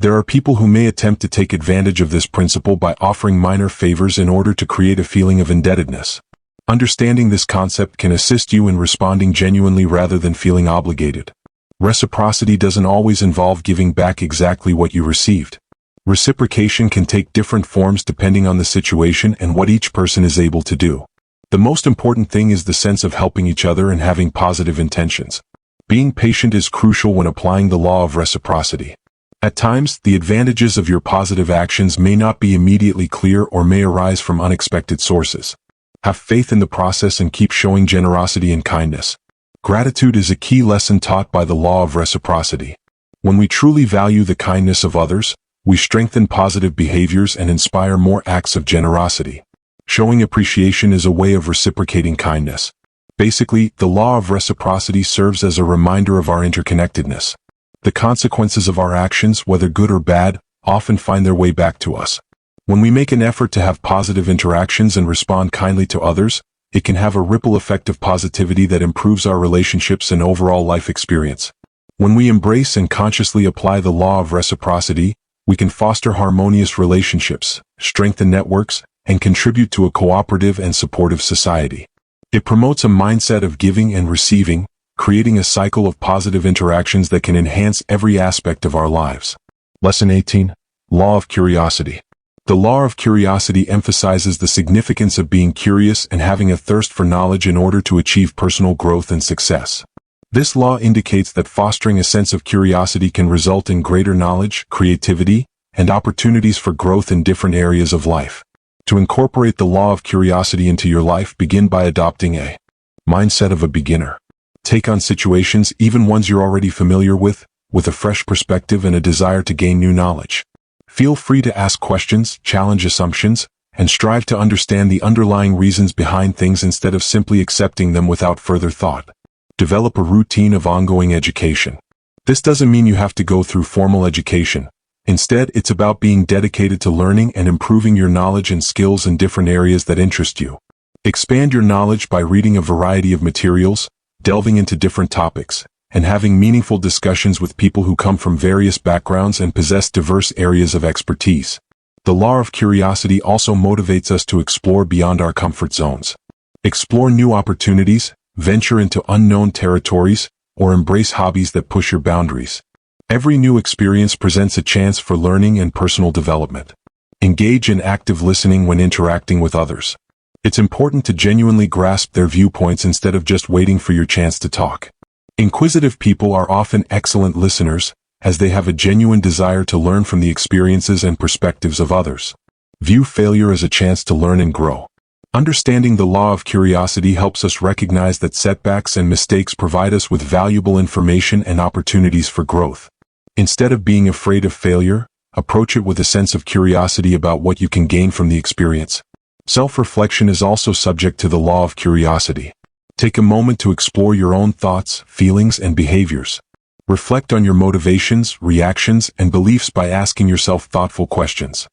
There are people who may attempt to take advantage of this principle by offering minor favors in order to create a feeling of indebtedness. Understanding this concept can assist you in responding genuinely rather than feeling obligated. Reciprocity doesn't always involve giving back exactly what you received. Reciprocation can take different forms depending on the situation and what each person is able to do. The most important thing is the sense of helping each other and having positive intentions. Being patient is crucial when applying the law of reciprocity. At times, the advantages of your positive actions may not be immediately clear or may arise from unexpected sources. Have faith in the process and keep showing generosity and kindness. Gratitude is a key lesson taught by the law of reciprocity. When we truly value the kindness of others, we strengthen positive behaviors and inspire more acts of generosity. Showing appreciation is a way of reciprocating kindness. Basically, the law of reciprocity serves as a reminder of our interconnectedness. The consequences of our actions, whether good or bad, often find their way back to us. When we make an effort to have positive interactions and respond kindly to others, it can have a ripple effect of positivity that improves our relationships and overall life experience. When we embrace and consciously apply the law of reciprocity, we can foster harmonious relationships, strengthen networks, and contribute to a cooperative and supportive society. It promotes a mindset of giving and receiving, creating a cycle of positive interactions that can enhance every aspect of our lives. Lesson 18. Law of Curiosity. The law of curiosity emphasizes the significance of being curious and having a thirst for knowledge in order to achieve personal growth and success. This law indicates that fostering a sense of curiosity can result in greater knowledge, creativity, and opportunities for growth in different areas of life. To incorporate the law of curiosity into your life, begin by adopting a mindset of a beginner. Take on situations, even ones you're already familiar with a fresh perspective and a desire to gain new knowledge. Feel free to ask questions, challenge assumptions, and strive to understand the underlying reasons behind things instead of simply accepting them without further thought. Develop a routine of ongoing education. This doesn't mean you have to go through formal education. Instead, it's about being dedicated to learning and improving your knowledge and skills in different areas that interest you. Expand your knowledge by reading a variety of materials, delving into different topics, and having meaningful discussions with people who come from various backgrounds and possess diverse areas of expertise. The law of curiosity also motivates us to explore beyond our comfort zones. Explore new opportunities, venture into unknown territories, or embrace hobbies that push your boundaries. Every new experience presents a chance for learning and personal development. Engage in active listening when interacting with others. It's important to genuinely grasp their viewpoints instead of just waiting for your chance to talk. Inquisitive people are often excellent listeners, as they have a genuine desire to learn from the experiences and perspectives of others. View failure as a chance to learn and grow. Understanding the law of curiosity helps us recognize that setbacks and mistakes provide us with valuable information and opportunities for growth. Instead of being afraid of failure, approach it with a sense of curiosity about what you can gain from the experience. Self-reflection is also subject to the law of curiosity. Take a moment to explore your own thoughts, feelings, and behaviors. Reflect on your motivations, reactions, and beliefs by asking yourself thoughtful questions.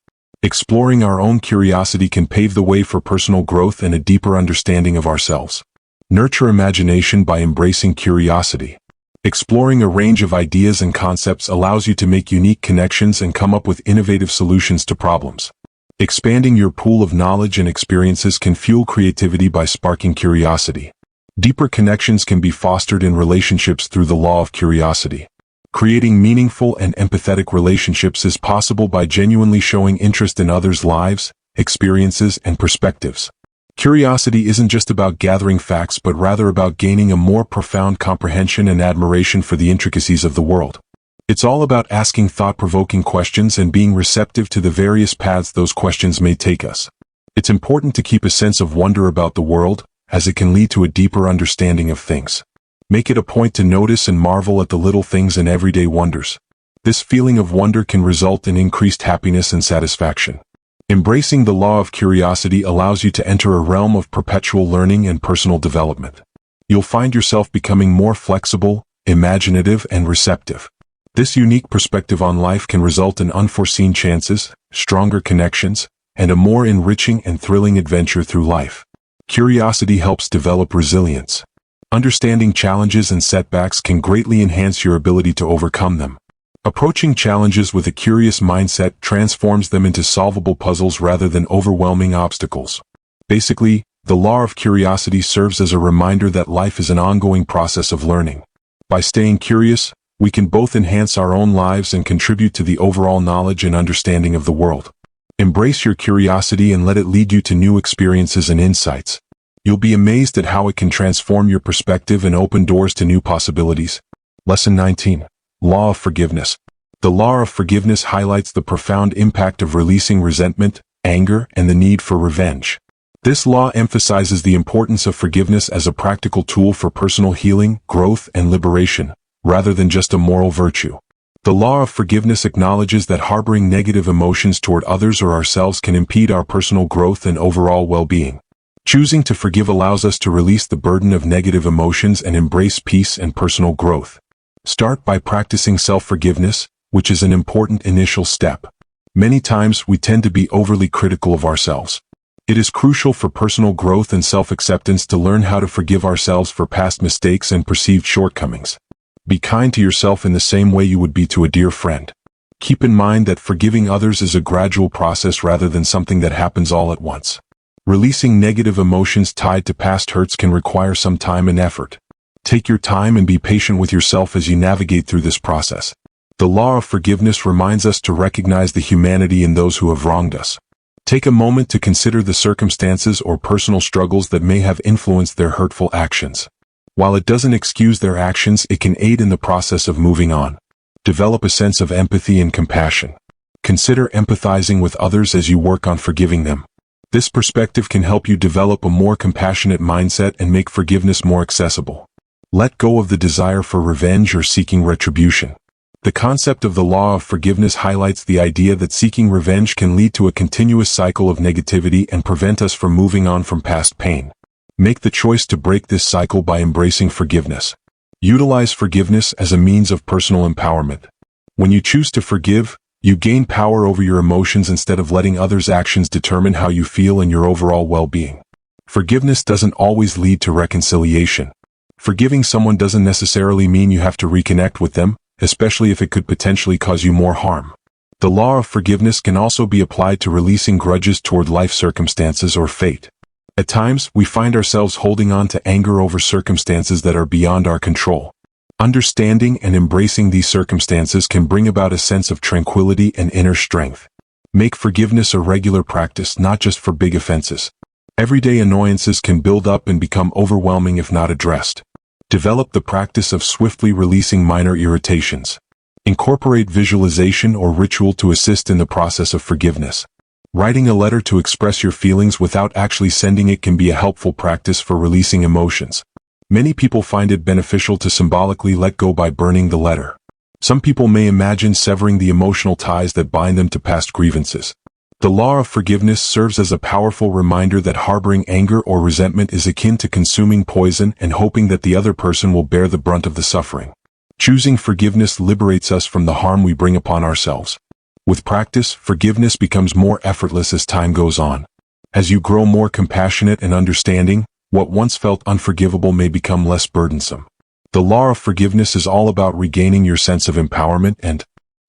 Exploring our own curiosity can pave the way for personal growth and a deeper understanding of ourselves. Nurture imagination by embracing curiosity. Exploring a range of ideas and concepts allows you to make unique connections and come up with innovative solutions to problems. Expanding your pool of knowledge and experiences can fuel creativity by sparking curiosity. Deeper connections can be fostered in relationships through the law of curiosity. Creating meaningful and empathetic relationships is possible by genuinely showing interest in others' lives, experiences, and perspectives. Curiosity isn't just about gathering facts but rather about gaining a more profound comprehension and admiration for the intricacies of the world. It's all about asking thought-provoking questions and being receptive to the various paths those questions may take us. It's important to keep a sense of wonder about the world, as it can lead to a deeper understanding of things. Make it a point to notice and marvel at the little things and everyday wonders. This feeling of wonder can result in increased happiness and satisfaction. Embracing the law of curiosity allows you to enter a realm of perpetual learning and personal development. You'll find yourself becoming more flexible, imaginative, and receptive. This unique perspective on life can result in unforeseen chances, stronger connections, and a more enriching and thrilling adventure through life. Curiosity helps develop resilience. Understanding challenges and setbacks can greatly enhance your ability to overcome them. Approaching challenges with a curious mindset transforms them into solvable puzzles rather than overwhelming obstacles. Basically, the law of curiosity serves as a reminder that life is an ongoing process of learning. By staying curious, we can both enhance our own lives and contribute to the overall knowledge and understanding of the world. Embrace your curiosity and let it lead you to new experiences and insights. You'll be amazed at how it can transform your perspective and open doors to new possibilities. Lesson 19. Law of Forgiveness. The law of forgiveness highlights the profound impact of releasing resentment, anger, and the need for revenge. This law emphasizes the importance of forgiveness as a practical tool for personal healing, growth, and liberation, rather than just a moral virtue. The law of forgiveness acknowledges that harboring negative emotions toward others or ourselves can impede our personal growth and overall well-being. Choosing to forgive allows us to release the burden of negative emotions and embrace peace and personal growth. Start by practicing self-forgiveness, which is an important initial step. Many times we tend to be overly critical of ourselves. It is crucial for personal growth and self-acceptance to learn how to forgive ourselves for past mistakes and perceived shortcomings. Be kind to yourself in the same way you would be to a dear friend. Keep in mind that forgiving others is a gradual process rather than something that happens all at once. Releasing negative emotions tied to past hurts can require some time and effort. Take your time and be patient with yourself as you navigate through this process. The law of forgiveness reminds us to recognize the humanity in those who have wronged us. Take a moment to consider the circumstances or personal struggles that may have influenced their hurtful actions. While it doesn't excuse their actions, it can aid in the process of moving on. Develop a sense of empathy and compassion. Consider empathizing with others as you work on forgiving them. This perspective can help you develop a more compassionate mindset and make forgiveness more accessible. Let go of the desire for revenge or seeking retribution. The concept of the law of forgiveness highlights the idea that seeking revenge can lead to a continuous cycle of negativity and prevent us from moving on from past pain. Make the choice to break this cycle by embracing forgiveness. Utilize forgiveness as a means of personal empowerment. When you choose to forgive, you gain power over your emotions instead of letting others' actions determine how you feel and your overall well-being. Forgiveness doesn't always lead to reconciliation. Forgiving someone doesn't necessarily mean you have to reconnect with them, especially if it could potentially cause you more harm. The law of forgiveness can also be applied to releasing grudges toward life circumstances or fate. At times, we find ourselves holding on to anger over circumstances that are beyond our control. Understanding and embracing these circumstances can bring about a sense of tranquility and inner strength. Make forgiveness a regular practice, not just for big offenses. Everyday annoyances can build up and become overwhelming if not addressed. Develop the practice of swiftly releasing minor irritations. Incorporate visualization or ritual to assist in the process of forgiveness. Writing a letter to express your feelings without actually sending it can be a helpful practice for releasing emotions. Many people find it beneficial to symbolically let go by burning the letter. Some people may imagine severing the emotional ties that bind them to past grievances. The law of forgiveness serves as a powerful reminder that harboring anger or resentment is akin to consuming poison and hoping that the other person will bear the brunt of the suffering. Choosing forgiveness liberates us from the harm we bring upon ourselves. With practice, forgiveness becomes more effortless as time goes on. As you grow more compassionate and understanding, what once felt unforgivable may become less burdensome. The law of forgiveness is all about regaining your sense of empowerment and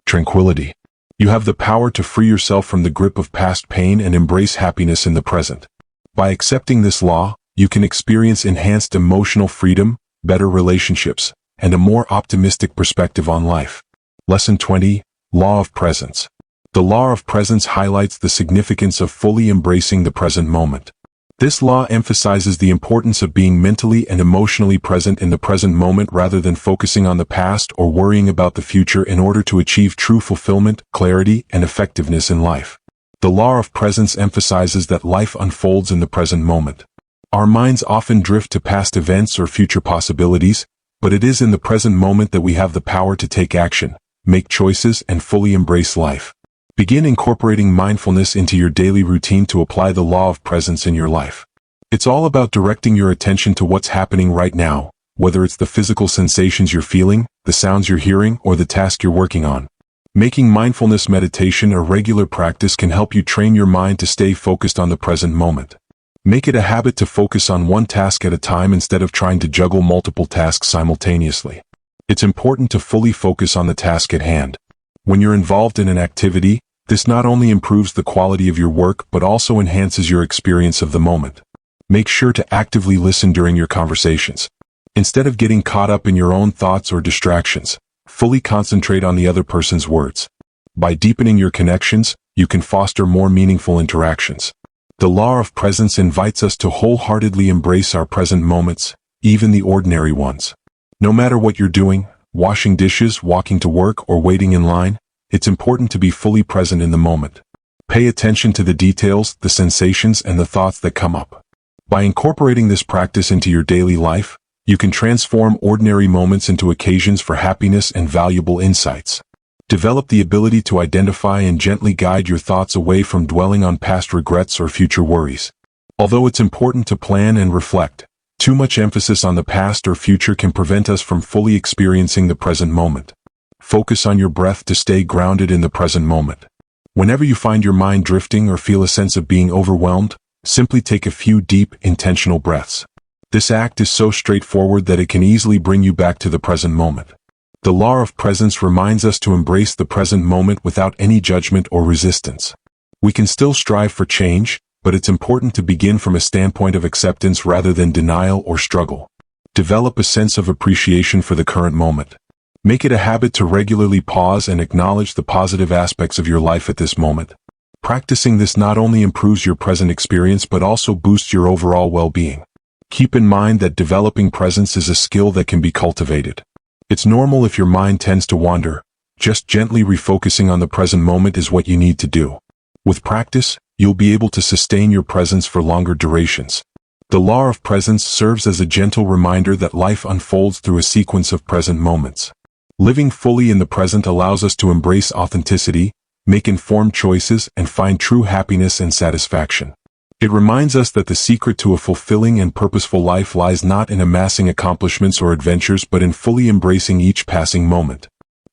tranquility. You have the power to free yourself from the grip of past pain and embrace happiness in the present. By accepting this law, you can experience enhanced emotional freedom, better relationships, and a more optimistic perspective on life. Lesson 20, Law of Presence. The law of presence highlights the significance of fully embracing the present moment. This law emphasizes the importance of being mentally and emotionally present in the present moment rather than focusing on the past or worrying about the future in order to achieve true fulfillment, clarity, and effectiveness in life. The law of presence emphasizes that life unfolds in the present moment. Our minds often drift to past events or future possibilities, but it is in the present moment that we have the power to take action, make choices, and fully embrace life. Begin incorporating mindfulness into your daily routine to apply the law of presence in your life. It's all about directing your attention to what's happening right now, whether it's the physical sensations you're feeling, the sounds you're hearing, or the task you're working on. Making mindfulness meditation a regular practice can help you train your mind to stay focused on the present moment. Make it a habit to focus on one task at a time instead of trying to juggle multiple tasks simultaneously. It's important to fully focus on the task at hand. When you're involved in an activity, this not only improves the quality of your work but also enhances your experience of the moment. Make sure to actively listen during your conversations. Instead of getting caught up in your own thoughts or distractions, fully concentrate on the other person's words. By deepening your connections, you can foster more meaningful interactions. The law of presence invites us to wholeheartedly embrace our present moments, even the ordinary ones. No matter what you're doing, washing dishes, walking to work, or waiting in line, it's important to be fully present in the moment. Pay attention to the details, the sensations, and the thoughts that come up. By incorporating this practice into your daily life, you can transform ordinary moments into occasions for happiness and valuable insights. Develop the ability to identify and gently guide your thoughts away from dwelling on past regrets or future worries. Although it's important to plan and reflect, too much emphasis on the past or future can prevent us from fully experiencing the present moment. Focus on your breath to stay grounded in the present moment. Whenever you find your mind drifting or feel a sense of being overwhelmed, simply take a few deep, intentional breaths. This act is so straightforward that it can easily bring you back to the present moment. The law of presence reminds us to embrace the present moment without any judgment or resistance. We can still strive for change, but it's important to begin from a standpoint of acceptance rather than denial or struggle. Develop a sense of appreciation for the current moment. Make it a habit to regularly pause and acknowledge the positive aspects of your life at this moment. Practicing this not only improves your present experience but also boosts your overall well-being. Keep in mind that developing presence is a skill that can be cultivated. It's normal if your mind tends to wander. Just gently refocusing on the present moment is what you need to do. With practice, you'll be able to sustain your presence for longer durations. The law of presence serves as a gentle reminder that life unfolds through a sequence of present moments. Living fully in the present allows us to embrace authenticity, make informed choices, and find true happiness and satisfaction. It reminds us that the secret to a fulfilling and purposeful life lies not in amassing accomplishments or adventures but in fully embracing each passing moment.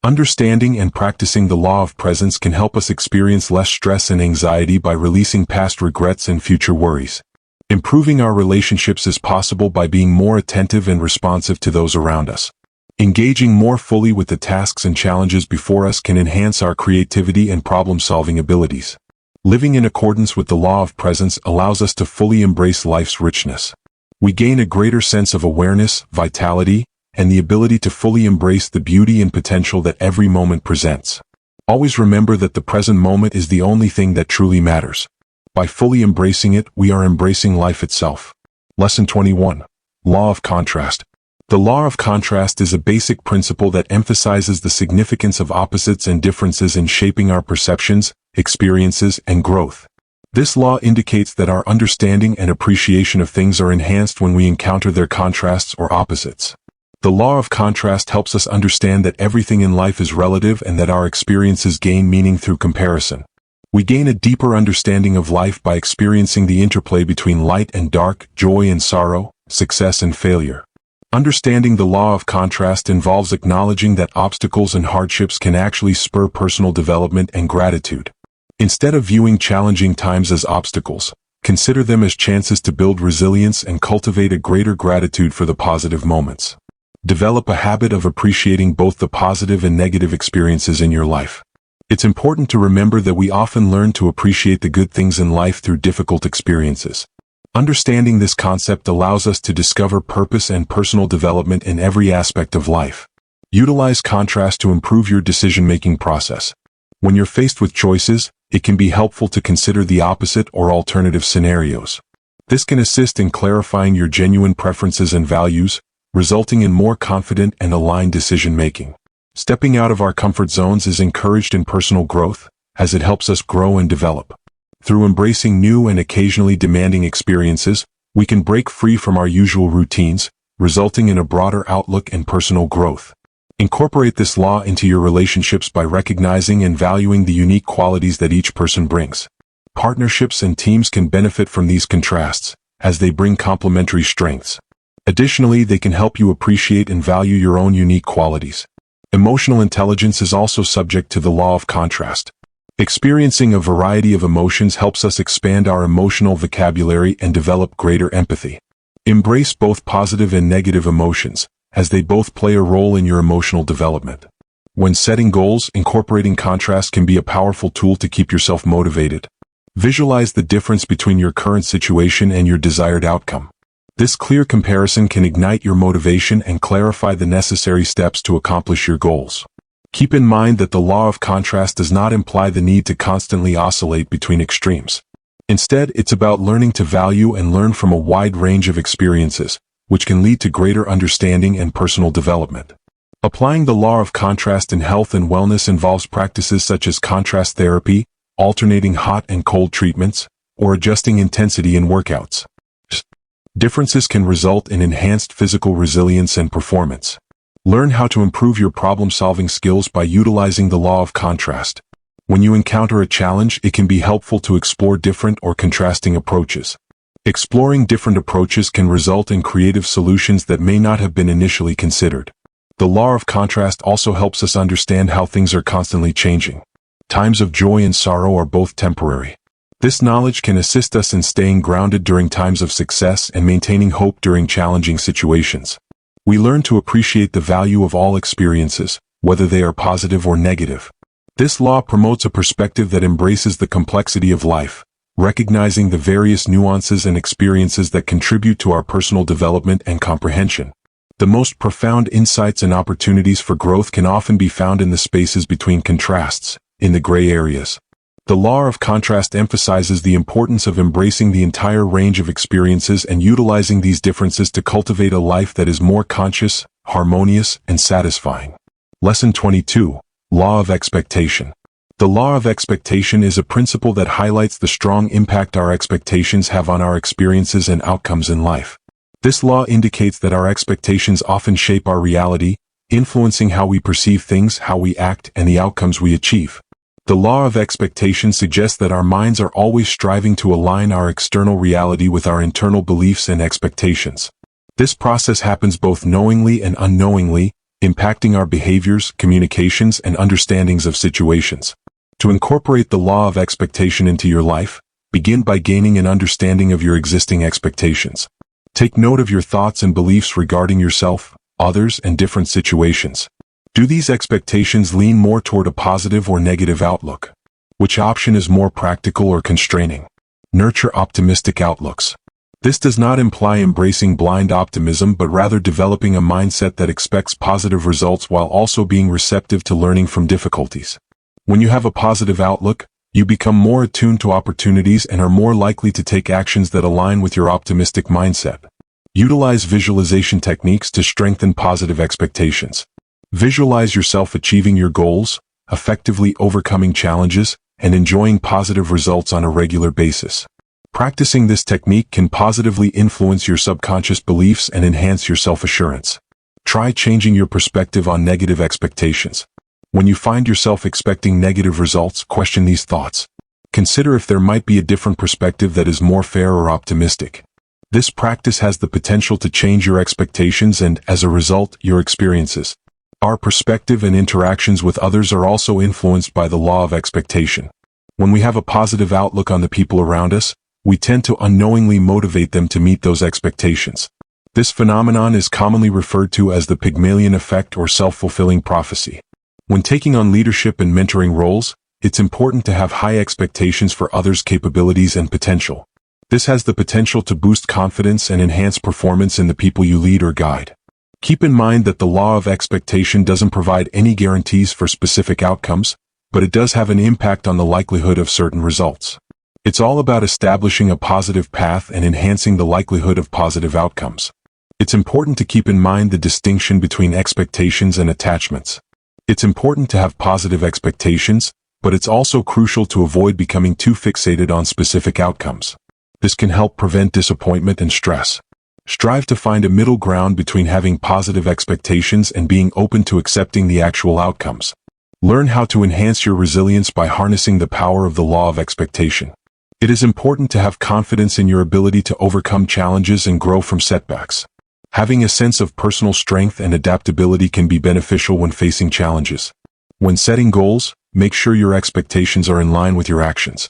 Understanding and practicing the law of presence can help us experience less stress and anxiety by releasing past regrets and future worries. Improving our relationships is possible by being more attentive and responsive to those around us. Engaging more fully with the tasks and challenges before us can enhance our creativity and problem-solving abilities. Living in accordance with the law of presence allows us to fully embrace life's richness. We gain a greater sense of awareness, vitality, and the ability to fully embrace the beauty and potential that every moment presents. Always remember that the present moment is the only thing that truly matters. By fully embracing it, we are embracing life itself. Lesson 21. Law of Contrast. The law of contrast is a basic principle that emphasizes the significance of opposites and differences in shaping our perceptions, experiences, and growth. This law indicates that our understanding and appreciation of things are enhanced when we encounter their contrasts or opposites. The law of contrast helps us understand that everything in life is relative and that our experiences gain meaning through comparison. We gain a deeper understanding of life by experiencing the interplay between light and dark, joy and sorrow, success and failure. Understanding the law of contrast involves acknowledging that obstacles and hardships can actually spur personal development and gratitude. Instead of viewing challenging times as obstacles, consider them as chances to build resilience and cultivate a greater gratitude for the positive moments. Develop a habit of appreciating both the positive and negative experiences in your life. It's important to remember that we often learn to appreciate the good things in life through difficult experiences. Understanding this concept allows us to discover purpose and personal development in every aspect of life. Utilize contrast to improve your decision-making process. When you're faced with choices, it can be helpful to consider the opposite or alternative scenarios. This can assist in clarifying your genuine preferences and values, resulting in more confident and aligned decision-making. Stepping out of our comfort zones is encouraged in personal growth, as it helps us grow and develop. Through embracing new and occasionally demanding experiences, we can break free from our usual routines, resulting in a broader outlook and personal growth. Incorporate this law into your relationships by recognizing and valuing the unique qualities that each person brings. Partnerships and teams can benefit from these contrasts, as they bring complementary strengths. Additionally, they can help you appreciate and value your own unique qualities. Emotional intelligence is also subject to the law of contrast. Experiencing a variety of emotions helps us expand our emotional vocabulary and develop greater empathy. Embrace both positive and negative emotions, as they both play a role in your emotional development. When setting goals, incorporating contrast can be a powerful tool to keep yourself motivated. Visualize the difference between your current situation and your desired outcome. This clear comparison can ignite your motivation and clarify the necessary steps to accomplish your goals. Keep in mind that the law of contrast does not imply the need to constantly oscillate between extremes. Instead, it's about learning to value and learn from a wide range of experiences, which can lead to greater understanding and personal development. Applying the law of contrast in health and wellness involves practices such as contrast therapy, alternating hot and cold treatments, or adjusting intensity in workouts. Differences can result in enhanced physical resilience and performance. Learn how to improve your problem-solving skills by utilizing the law of contrast. When you encounter a challenge, it can be helpful to explore different or contrasting approaches. Exploring different approaches can result in creative solutions that may not have been initially considered. The law of contrast also helps us understand how things are constantly changing. Times of joy and sorrow are both temporary. This knowledge can assist us in staying grounded during times of success and maintaining hope during challenging situations. We learn to appreciate the value of all experiences, whether they are positive or negative. This law promotes a perspective that embraces the complexity of life, recognizing the various nuances and experiences that contribute to our personal development and comprehension. The most profound insights and opportunities for growth can often be found in the spaces between contrasts, in the gray areas. The law of contrast emphasizes the importance of embracing the entire range of experiences and utilizing these differences to cultivate a life that is more conscious, harmonious, and satisfying. Lesson 22. Law of expectation. The law of expectation is a principle that highlights the strong impact our expectations have on our experiences and outcomes in life. This law indicates that our expectations often shape our reality, influencing how we perceive things, how we act, and the outcomes we achieve. The law of expectation suggests that our minds are always striving to align our external reality with our internal beliefs and expectations. This process happens both knowingly and unknowingly, impacting our behaviors, communications, and understandings of situations. To incorporate the law of expectation into your life, begin by gaining an understanding of your existing expectations. Take note of your thoughts and beliefs regarding yourself, others, and different situations. Do these expectations lean more toward a positive or negative outlook? Which option is more practical or constraining? Nurture optimistic outlooks. This does not imply embracing blind optimism but rather developing a mindset that expects positive results while also being receptive to learning from difficulties. When you have a positive outlook, you become more attuned to opportunities and are more likely to take actions that align with your optimistic mindset. Utilize visualization techniques to strengthen positive expectations. Visualize yourself achieving your goals, effectively overcoming challenges, and enjoying positive results on a regular basis. Practicing this technique can positively influence your subconscious beliefs and enhance your self-assurance. Try changing your perspective on negative expectations. When you find yourself expecting negative results, question these thoughts. Consider if there might be a different perspective that is more fair or optimistic. This practice has the potential to change your expectations and, as a result, your experiences. Our perspective and interactions with others are also influenced by the law of expectation. When we have a positive outlook on the people around us, we tend to unknowingly motivate them to meet those expectations. This phenomenon is commonly referred to as the Pygmalion effect or self-fulfilling prophecy. When taking on leadership and mentoring roles, it's important to have high expectations for others' capabilities and potential. This has the potential to boost confidence and enhance performance in the people you lead or guide. Keep in mind that the law of expectation doesn't provide any guarantees for specific outcomes, but it does have an impact on the likelihood of certain results. It's all about establishing a positive path and enhancing the likelihood of positive outcomes. It's important to keep in mind the distinction between expectations and attachments. It's important to have positive expectations, but it's also crucial to avoid becoming too fixated on specific outcomes. This can help prevent disappointment and stress. Strive to find a middle ground between having positive expectations and being open to accepting the actual outcomes. Learn how to enhance your resilience by harnessing the power of the law of expectation. It is important to have confidence in your ability to overcome challenges and grow from setbacks. Having a sense of personal strength and adaptability can be beneficial when facing challenges. When setting goals, make sure your expectations are in line with your actions.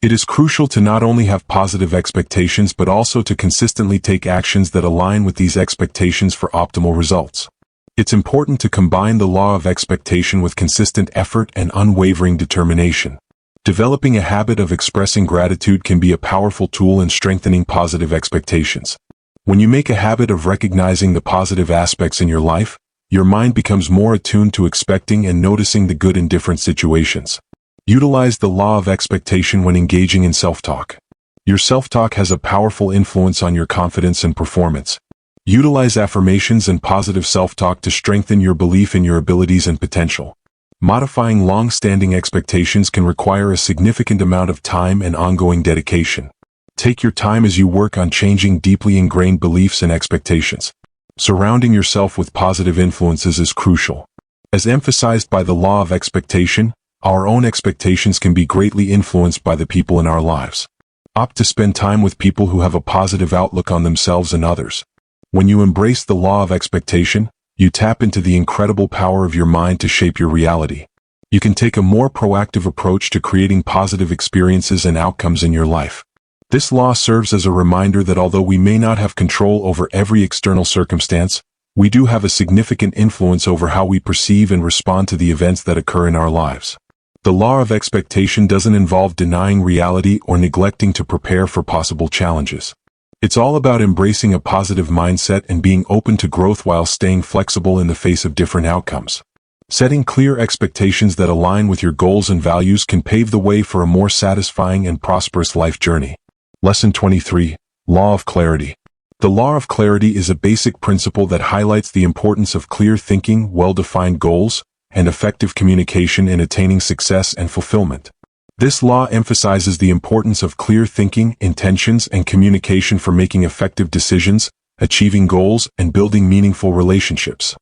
It is crucial to not only have positive expectations but also to consistently take actions that align with these expectations for optimal results. It's important to combine the law of expectation with consistent effort and unwavering determination. Developing a habit of expressing gratitude can be a powerful tool in strengthening positive expectations. When you make a habit of recognizing the positive aspects in your life, your mind becomes more attuned to expecting and noticing the good in different situations. Utilize the law of expectation when engaging in self-talk. Your self-talk has a powerful influence on your confidence and performance. Utilize affirmations and positive self-talk to strengthen your belief in your abilities and potential. Modifying long-standing expectations can require a significant amount of time and ongoing dedication. Take your time as you work on changing deeply ingrained beliefs and expectations. Surrounding yourself with positive influences is crucial. As emphasized by the law of expectation, our own expectations can be greatly influenced by the people in our lives. Opt to spend time with people who have a positive outlook on themselves and others. When you embrace the law of expectation, you tap into the incredible power of your mind to shape your reality. You can take a more proactive approach to creating positive experiences and outcomes in your life. This law serves as a reminder that although we may not have control over every external circumstance, we do have a significant influence over how we perceive and respond to the events that occur in our lives. The law of expectation doesn't involve denying reality or neglecting to prepare for possible challenges. It's all about embracing a positive mindset and being open to growth while staying flexible in the face of different outcomes. Setting clear expectations that align with your goals and values can pave the way for a more satisfying and prosperous life journey. Lesson 23. Law of Clarity. The law of clarity is a basic principle that highlights the importance of clear thinking, well-defined goals, and effective communication in attaining success and fulfillment. This law emphasizes the importance of clear thinking, intentions, and communication for making effective decisions, achieving goals, and building meaningful relationships.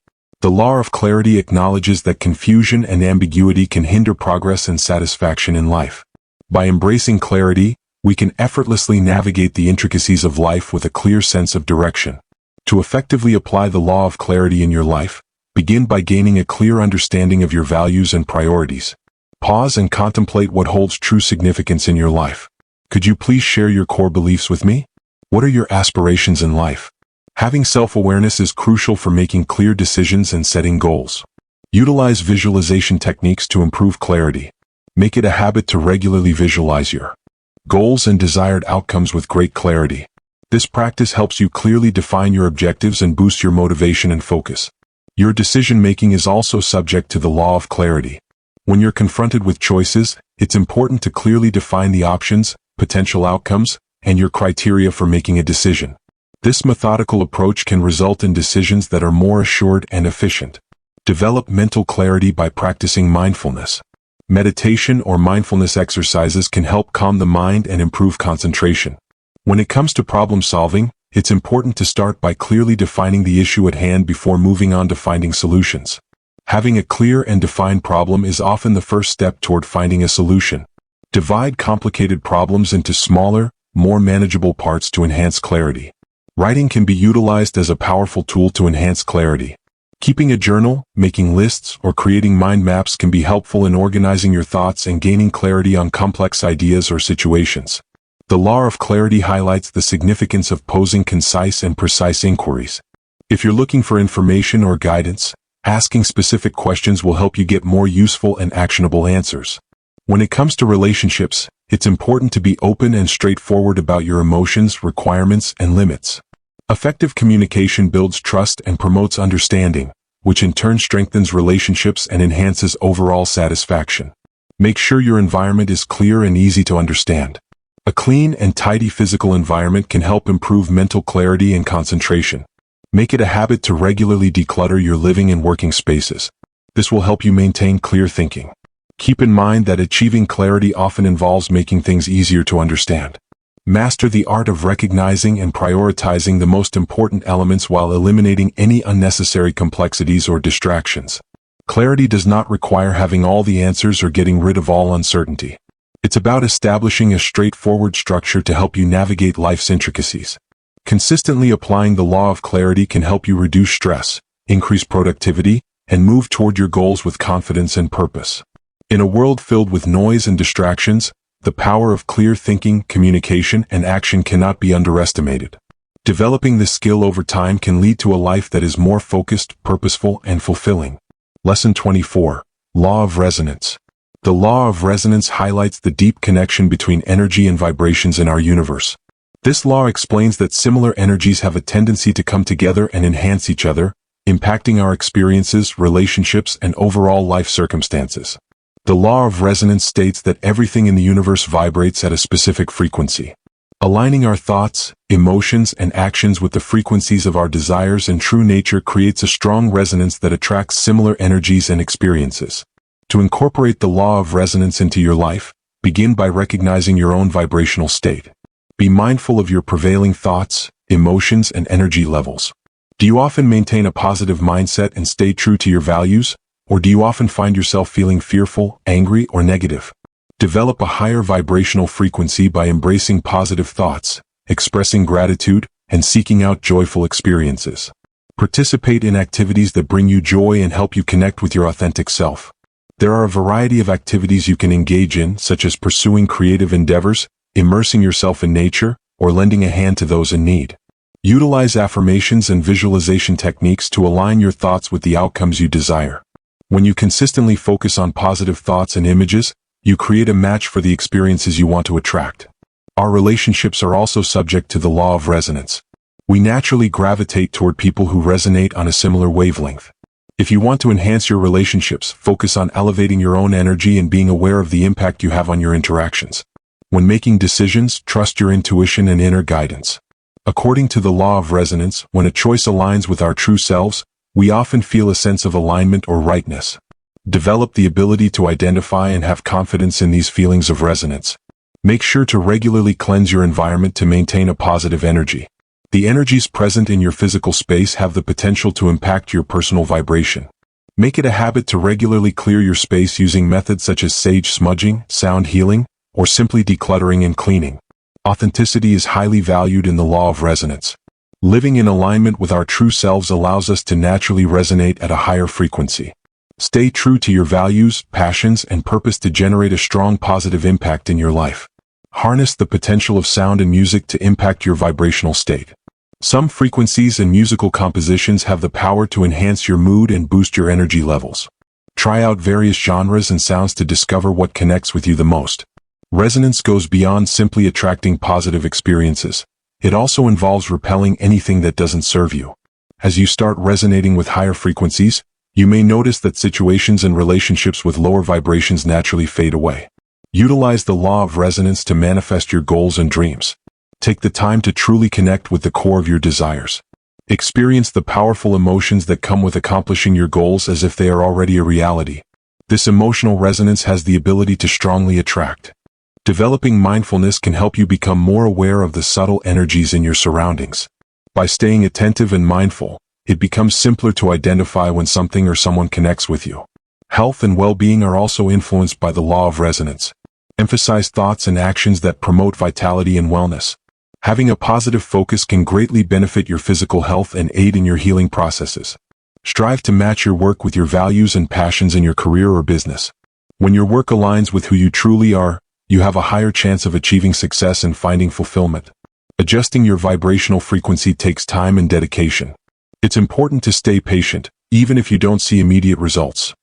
The law of clarity acknowledges that confusion and ambiguity can hinder progress and satisfaction in life. By embracing clarity, we can effortlessly navigate the intricacies of life with a clear sense of direction. To effectively apply the law of clarity in your life, begin by gaining a clear understanding of your values and priorities. Pause and contemplate what holds true significance in your life. Could you please share your core beliefs with me? What are your aspirations in life? Having self-awareness is crucial for making clear decisions and setting goals. Utilize visualization techniques to improve clarity. Make it a habit to regularly visualize your goals and desired outcomes with great clarity. This practice helps you clearly define your objectives and boost your motivation and focus. Your decision-making is also subject to the law of clarity. When you're confronted with choices, it's important to clearly define the options, potential outcomes, and your criteria for making a decision. This methodical approach can result in decisions that are more assured and efficient. Develop mental clarity by practicing mindfulness. Meditation or mindfulness exercises can help calm the mind and improve concentration. When it comes to problem solving, it's important to start by clearly defining the issue at hand before moving on to finding solutions. Having a clear and defined problem is often the first step toward finding a solution. Divide complicated problems into smaller, more manageable parts to enhance clarity. Writing can be utilized as a powerful tool to enhance clarity. Keeping a journal, making lists, or creating mind maps can be helpful in organizing your thoughts and gaining clarity on complex ideas or situations. The law of clarity highlights the significance of posing concise and precise inquiries. If you're looking for information or guidance, asking specific questions will help you get more useful and actionable answers. When it comes to relationships, it's important to be open and straightforward about your emotions, requirements, and limits. Effective communication builds trust and promotes understanding, which in turn strengthens relationships and enhances overall satisfaction. Make sure your environment is clear and easy to understand. A clean and tidy physical environment can help improve mental clarity and concentration. Make it a habit to regularly declutter your living and working spaces. This will help you maintain clear thinking. Keep in mind that achieving clarity often involves making things easier to understand. Master the art of recognizing and prioritizing the most important elements while eliminating any unnecessary complexities or distractions. Clarity does not require having all the answers or getting rid of all uncertainty. It's about establishing a straightforward structure to help you navigate life's intricacies. Consistently applying the law of clarity can help you reduce stress, increase productivity, and move toward your goals with confidence and purpose. In a world filled with noise and distractions, the power of clear thinking, communication, and action cannot be underestimated. Developing this skill over time can lead to a life that is more focused, purposeful, and fulfilling. Lesson 24. Law of Resonance. The law of resonance highlights the deep connection between energy and vibrations in our universe. This law explains that similar energies have a tendency to come together and enhance each other, impacting our experiences, relationships, and overall life circumstances. The law of resonance states that everything in the universe vibrates at a specific frequency. Aligning our thoughts, emotions, and actions with the frequencies of our desires and true nature creates a strong resonance that attracts similar energies and experiences. To incorporate the law of resonance into your life, begin by recognizing your own vibrational state. Be mindful of your prevailing thoughts, emotions, and energy levels. Do you often maintain a positive mindset and stay true to your values? Or do you often find yourself feeling fearful, angry, or negative? Develop a higher vibrational frequency by embracing positive thoughts, expressing gratitude, and seeking out joyful experiences. Participate in activities that bring you joy and help you connect with your authentic self. There are a variety of activities you can engage in, such as pursuing creative endeavors, immersing yourself in nature, or lending a hand to those in need. Utilize affirmations and visualization techniques to align your thoughts with the outcomes you desire. When you consistently focus on positive thoughts and images, you create a match for the experiences you want to attract. Our relationships are also subject to the law of resonance. We naturally gravitate toward people who resonate on a similar wavelength. If you want to enhance your relationships, focus on elevating your own energy and being aware of the impact you have on your interactions. When making decisions, trust your intuition and inner guidance. According to the law of resonance, when a choice aligns with our true selves, we often feel a sense of alignment or rightness. Develop the ability to identify and have confidence in these feelings of resonance. Make sure to regularly cleanse your environment to maintain a positive energy. The energies present in your physical space have the potential to impact your personal vibration. Make it a habit to regularly clear your space using methods such as sage smudging, sound healing, or simply decluttering and cleaning. Authenticity is highly valued in the law of resonance. Living in alignment with our true selves allows us to naturally resonate at a higher frequency. Stay true to your values, passions, and purpose to generate a strong positive impact in your life. Harness the potential of sound and music to impact your vibrational state. Some frequencies and musical compositions have the power to enhance your mood and boost your energy levels. Try out various genres and sounds to discover what connects with you the most. Resonance goes beyond simply attracting positive experiences. It also involves repelling anything that doesn't serve you. As you start resonating with higher frequencies, you may notice that situations and relationships with lower vibrations naturally fade away. Utilize the law of resonance to manifest your goals and dreams. Take the time to truly connect with the core of your desires. Experience the powerful emotions that come with accomplishing your goals as if they are already a reality. This emotional resonance has the ability to strongly attract. Developing mindfulness can help you become more aware of the subtle energies in your surroundings. By staying attentive and mindful, it becomes simpler to identify when something or someone connects with you. Health and well-being are also influenced by the law of resonance. Emphasize thoughts and actions that promote vitality and wellness. Having a positive focus can greatly benefit your physical health and aid in your healing processes. Strive to match your work with your values and passions in your career or business. When your work aligns with who you truly are, you have a higher chance of achieving success and finding fulfillment. Adjusting your vibrational frequency takes time and dedication. It's important to stay patient, even if you don't see immediate results.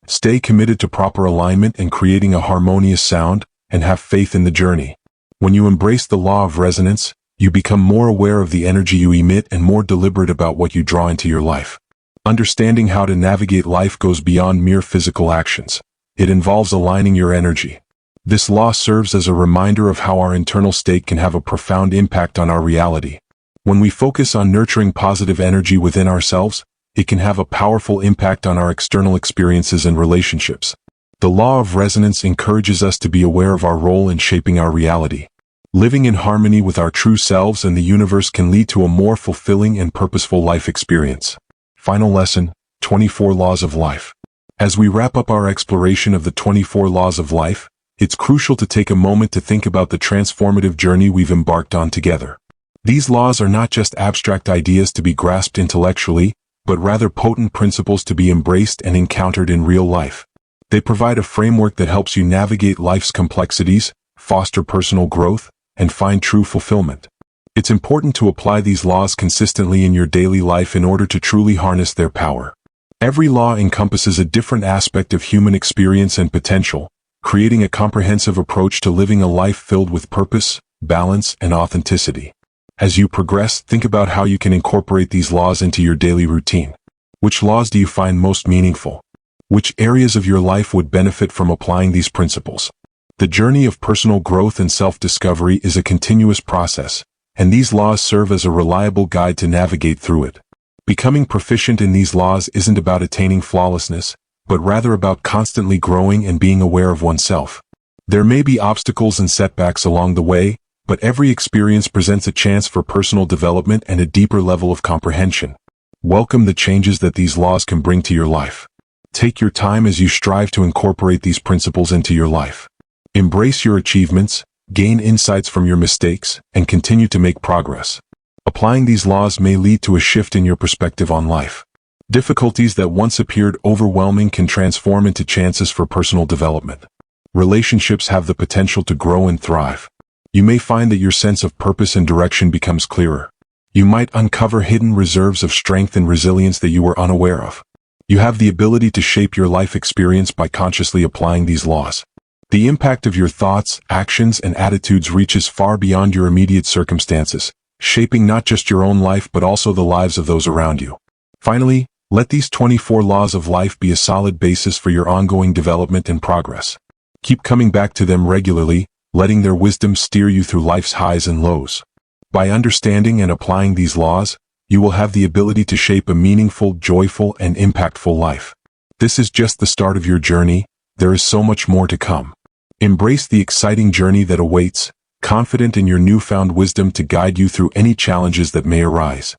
Stay committed to proper alignment and creating a harmonious sound, and have faith in the journey. When you embrace the law of resonance, you become more aware of the energy you emit and more deliberate about what you draw into your life. Understanding how to navigate life goes beyond mere physical actions. It involves aligning your energy. This law serves as a reminder of how our internal state can have a profound impact on our reality. When we focus on nurturing positive energy within ourselves, it can have a powerful impact on our external experiences and relationships. The law of resonance encourages us to be aware of our role in shaping our reality. Living in harmony with our true selves and the universe can lead to a more fulfilling and purposeful life experience. Final lesson, 24 Laws of Life. As we wrap up our exploration of the 24 Laws of Life, it's crucial to take a moment to think about the transformative journey we've embarked on together. These laws are not just abstract ideas to be grasped intellectually, but rather potent principles to be embraced and encountered in real life. They provide a framework that helps you navigate life's complexities, foster personal growth, and find true fulfillment. It's important to apply these laws consistently in your daily life in order to truly harness their power. Every law encompasses a different aspect of human experience and potential, creating a comprehensive approach to living a life filled with purpose, balance, and authenticity. As you progress, think about how you can incorporate these laws into your daily routine. Which laws do you find most meaningful? Which areas of your life would benefit from applying these principles? The journey of personal growth and self-discovery is a continuous process, and these laws serve as a reliable guide to navigate through it. Becoming proficient in these laws isn't about attaining flawlessness, but rather about constantly growing and being aware of oneself. There may be obstacles and setbacks along the way, but every experience presents a chance for personal development and a deeper level of comprehension. Welcome the changes that these laws can bring to your life. Take your time as you strive to incorporate these principles into your life. Embrace your achievements, gain insights from your mistakes, and continue to make progress. Applying these laws may lead to a shift in your perspective on life. Difficulties that once appeared overwhelming can transform into chances for personal development. Relationships have the potential to grow and thrive. You may find that your sense of purpose and direction becomes clearer. You might uncover hidden reserves of strength and resilience that you were unaware of. You have the ability to shape your life experience by consciously applying these laws. The impact of your thoughts, actions, and attitudes reaches far beyond your immediate circumstances, shaping not just your own life but also the lives of those around you. Finally, Let these 24 laws of life be a solid basis for your ongoing development and progress. Keep coming back to them regularly, letting their wisdom steer you through life's highs and lows. By understanding and applying these laws, you will have the ability to shape a meaningful, joyful, and impactful life. This is just the start of your journey. There is so much more to come. Embrace the exciting journey that awaits, confident in your newfound wisdom to guide you through any challenges that may arise.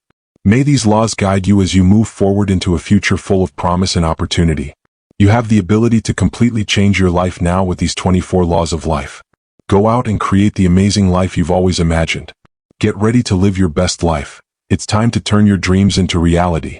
May these laws guide you as you move forward into a future full of promise and opportunity. You have the ability to completely change your life now with these 24 laws of life. Go out and create the amazing life you've always imagined. Get ready to live your best life. It's time to turn your dreams into reality.